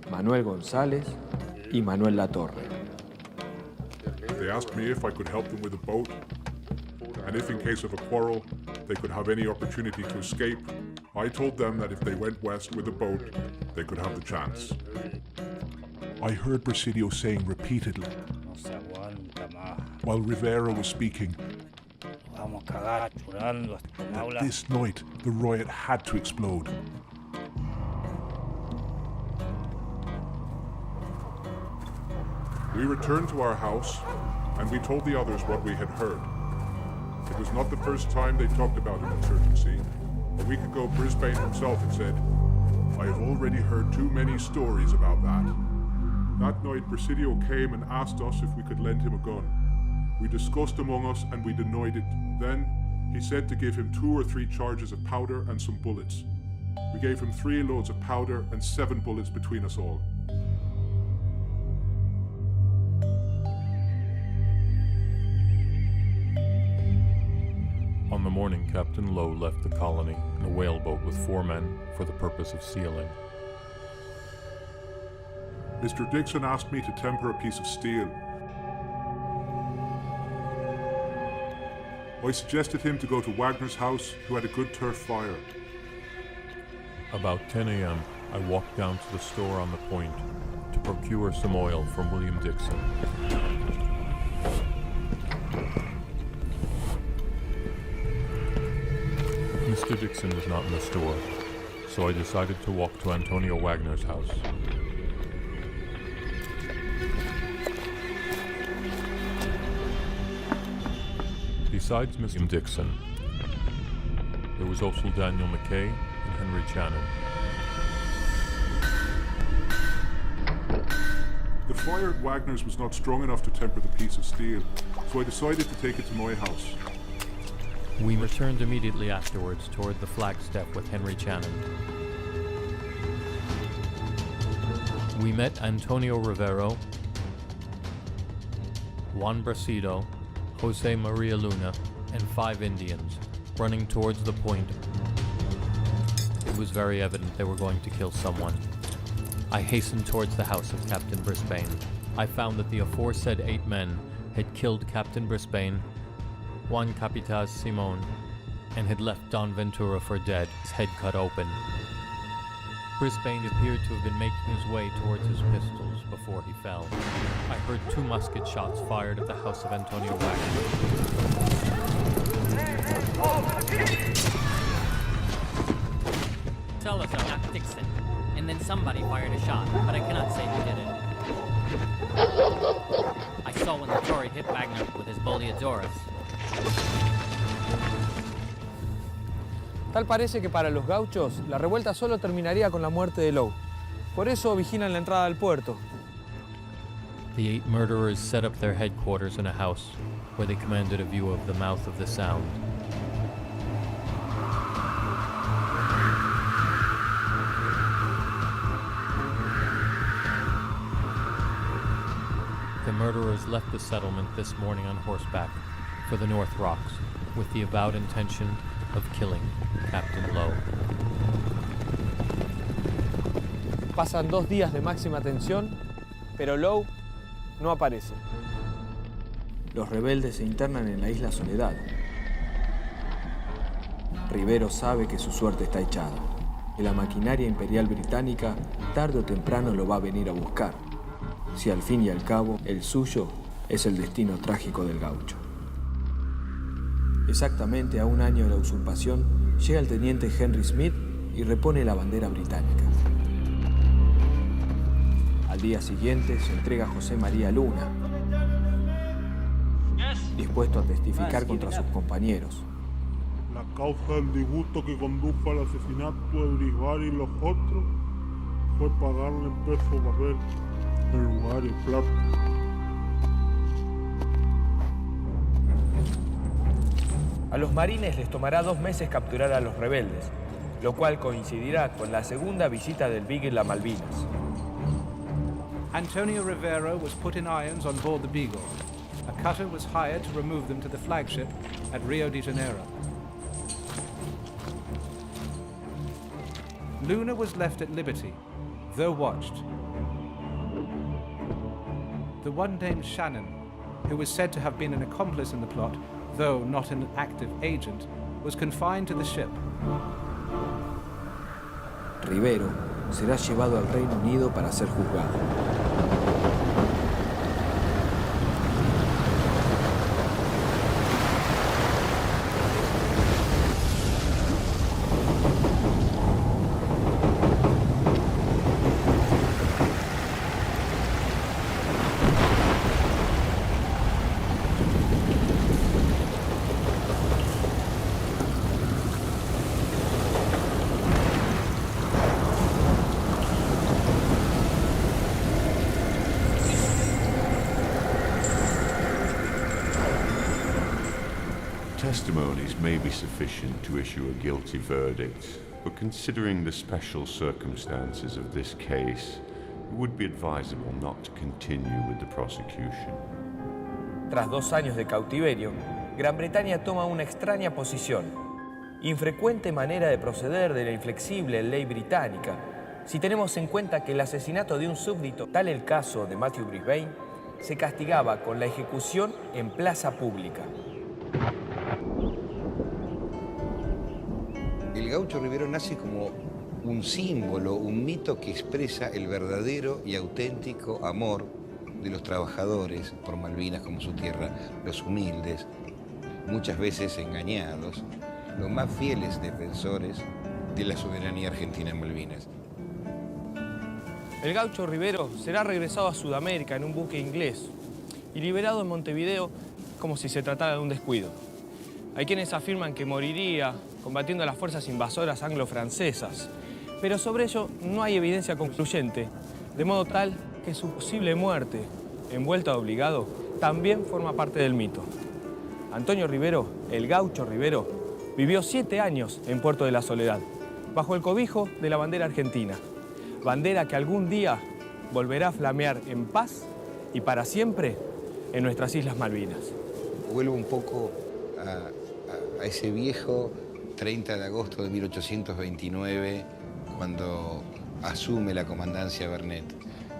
Manuel González y Manuel Latorre. They asked me if I could help them with a boat, and if in case of a quarrel they could have any opportunity to escape. I told them that if they went west with a boat, they could have the chance. I heard Presidio saying repeatedly, while Rivera was speaking, that this night the riot had to explode. We returned to our house, and we told the others what we had heard. It was not the first time they talked about an insurgency. A week ago, Brisbane himself had said, "I have already heard too many stories about that." That night, Presidio came and asked us if we could lend him a gun. We discussed among us and we denied it. Then, he said to give him 2 or 3 charges of powder and some bullets. We gave him 3 loads of powder and 7 bullets between us all. On the morning, Captain Lowe left the colony in a whaleboat with 4 men for the purpose of sealing. Mr. Dixon asked me to temper a piece of steel. I suggested him to go to Wagner's house, who had a good turf fire. About 10 a.m., I walked down to the store on the point to procure some oil from William Dixon. Mr. Dixon was not in the store, so I decided to walk to Antonio Wagner's house. Besides Mr. Dixon, there was also Daniel McKay and Henry Channon. The fire at Wagner's was not strong enough to temper the piece of steel, so I decided to take it to my house. We returned immediately afterwards toward the flagstaff with Henry Channon. We met Antonio Rivero, Juan Brasido, Jose Maria Luna, and 5 Indians running towards the point. It was very evident they were going to kill someone. I hastened towards the house of Captain Brisbane. I found that the aforesaid 8 men had killed Captain Brisbane, Juan Capitaz Simon, and had left Don Ventura for dead, his head cut open. Brisbane appeared to have been making his way towards his pistols before he fell. I heard 2 musket shots fired at the house of Antonio Wagner. Salazar knocked Dixon, and then somebody fired a shot, but I cannot say who did it. I saw when the Tory hit Wagner with his Boleadorus. Tal parece que para los gauchos la revuelta solo terminaría con la muerte de Lowe. Por eso vigilan la entrada al puerto. The 8 murderers set up their headquarters in a house where they commanded a view of the mouth of the Sound. The murderers left the settlement this morning on horseback for the North Rocks with the avowed intention of killing Captain Lowe. Pasan 2 días de máxima tensión, pero Lowe no aparece. Los rebeldes se internan en la isla Soledad. Rivero sabe que su suerte está echada, que la maquinaria imperial británica tarde o temprano lo va a venir a buscar, si al fin y al cabo el suyo es el destino trágico del gaucho. Exactamente a un año de la usurpación, llega el teniente Henry Smith y repone la bandera británica. Al día siguiente se entrega José María Luna, dispuesto a testificar contra sus compañeros. La causa del disgusto que condujo al asesinato de Brisbane y los otros fue pagarle en peso papel en lugar de plata. A los marines les tomará 2 meses capturar a los rebeldes, lo cual coincidirá con la segunda visita del Beagle a Malvinas. Antonio Rivero was put in irons on board the Beagle. A cutter was hired to remove them to the flagship at Rio de Janeiro. Luna was left at liberty, though watched. The one named Shannon, who was said to have been an accomplice in the plot, though not an active agent, was confined to the ship. Rivero será llevado al Reino Unido para ser juzgado. Testimonies may be sufficient to issue a guilty verdict, but considering the special circumstances of this case, it would be advisable not to continue with the prosecution. Tras 2 años de cautiverio, Gran Bretaña toma una extraña posición. Infrecuente manera de proceder de la inflexible ley británica, si tenemos en cuenta que el asesinato de un súbdito, tal el caso de Matthew Brisbane, se castigaba con la ejecución en plaza pública. El gaucho Rivero nace como un símbolo, un mito que expresa el verdadero y auténtico amor de los trabajadores por Malvinas como su tierra, los humildes, muchas veces engañados, los más fieles defensores de la soberanía argentina en Malvinas. El gaucho Rivero será regresado a Sudamérica en un buque inglés y liberado en Montevideo como si se tratara de un descuido. Hay quienes afirman que moriría combatiendo a las fuerzas invasoras anglo-francesas, pero sobre ello no hay evidencia concluyente, de modo tal que su posible muerte, envuelta de obligado, también forma parte del mito. Antonio Rivero, el gaucho Rivero, vivió 7 años en Puerto de la Soledad, bajo el cobijo de la bandera argentina, bandera que algún día volverá a flamear en paz y para siempre en nuestras Islas Malvinas. Vuelvo un poco a ese viejo 30 de agosto de 1829, cuando asume la comandancia Bernet,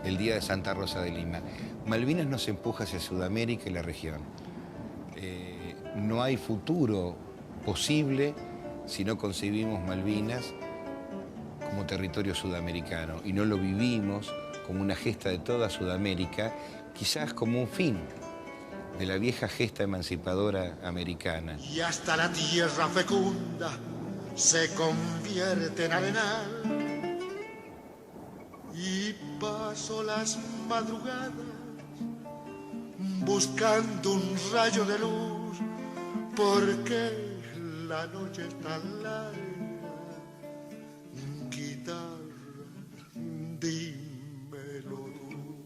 el día de Santa Rosa de Lima. Malvinas nos empuja hacia Sudamérica y la región. No hay futuro posible si no concebimos Malvinas como territorio sudamericano y no lo vivimos como una gesta de toda Sudamérica, quizás como un fin de la vieja gesta emancipadora americana. Y hasta la tierra fecunda se convierte en arenal. Y paso las madrugadas buscando un rayo de luz, porque la noche es tan larga. Guitarra, dímelo tú,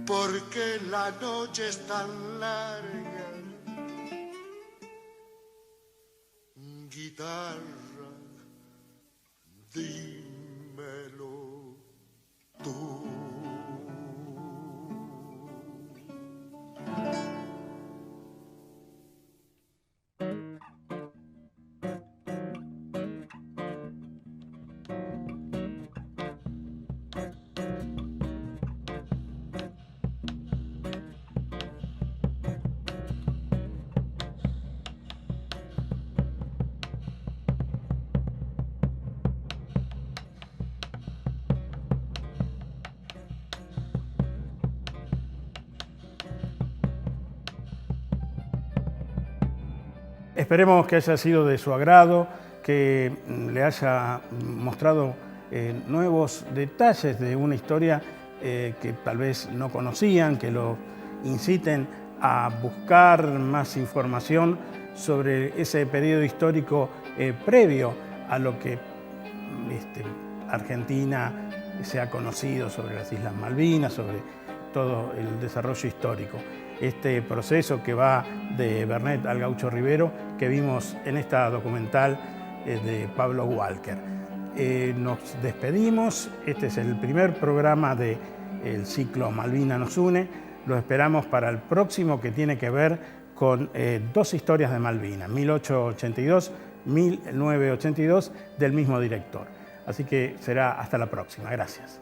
porque la noche es tan larga. Guitarra, dímelo tú. Esperemos que haya sido de su agrado, que le haya mostrado nuevos detalles de una historia que tal vez no conocían, que lo inciten a buscar más información sobre ese periodo histórico previo a lo que Argentina se ha conocido sobre las Islas Malvinas, sobre todo el desarrollo histórico. Este proceso que va de Vernet al Gaucho Rivero, que vimos en esta documental de Pablo Walker. Nos despedimos, este es el primer programa del ciclo Malvinas nos une. Lo esperamos para el próximo, que tiene que ver con dos historias de Malvinas, 1882, 1982, del mismo director. Así que será hasta la próxima. Gracias.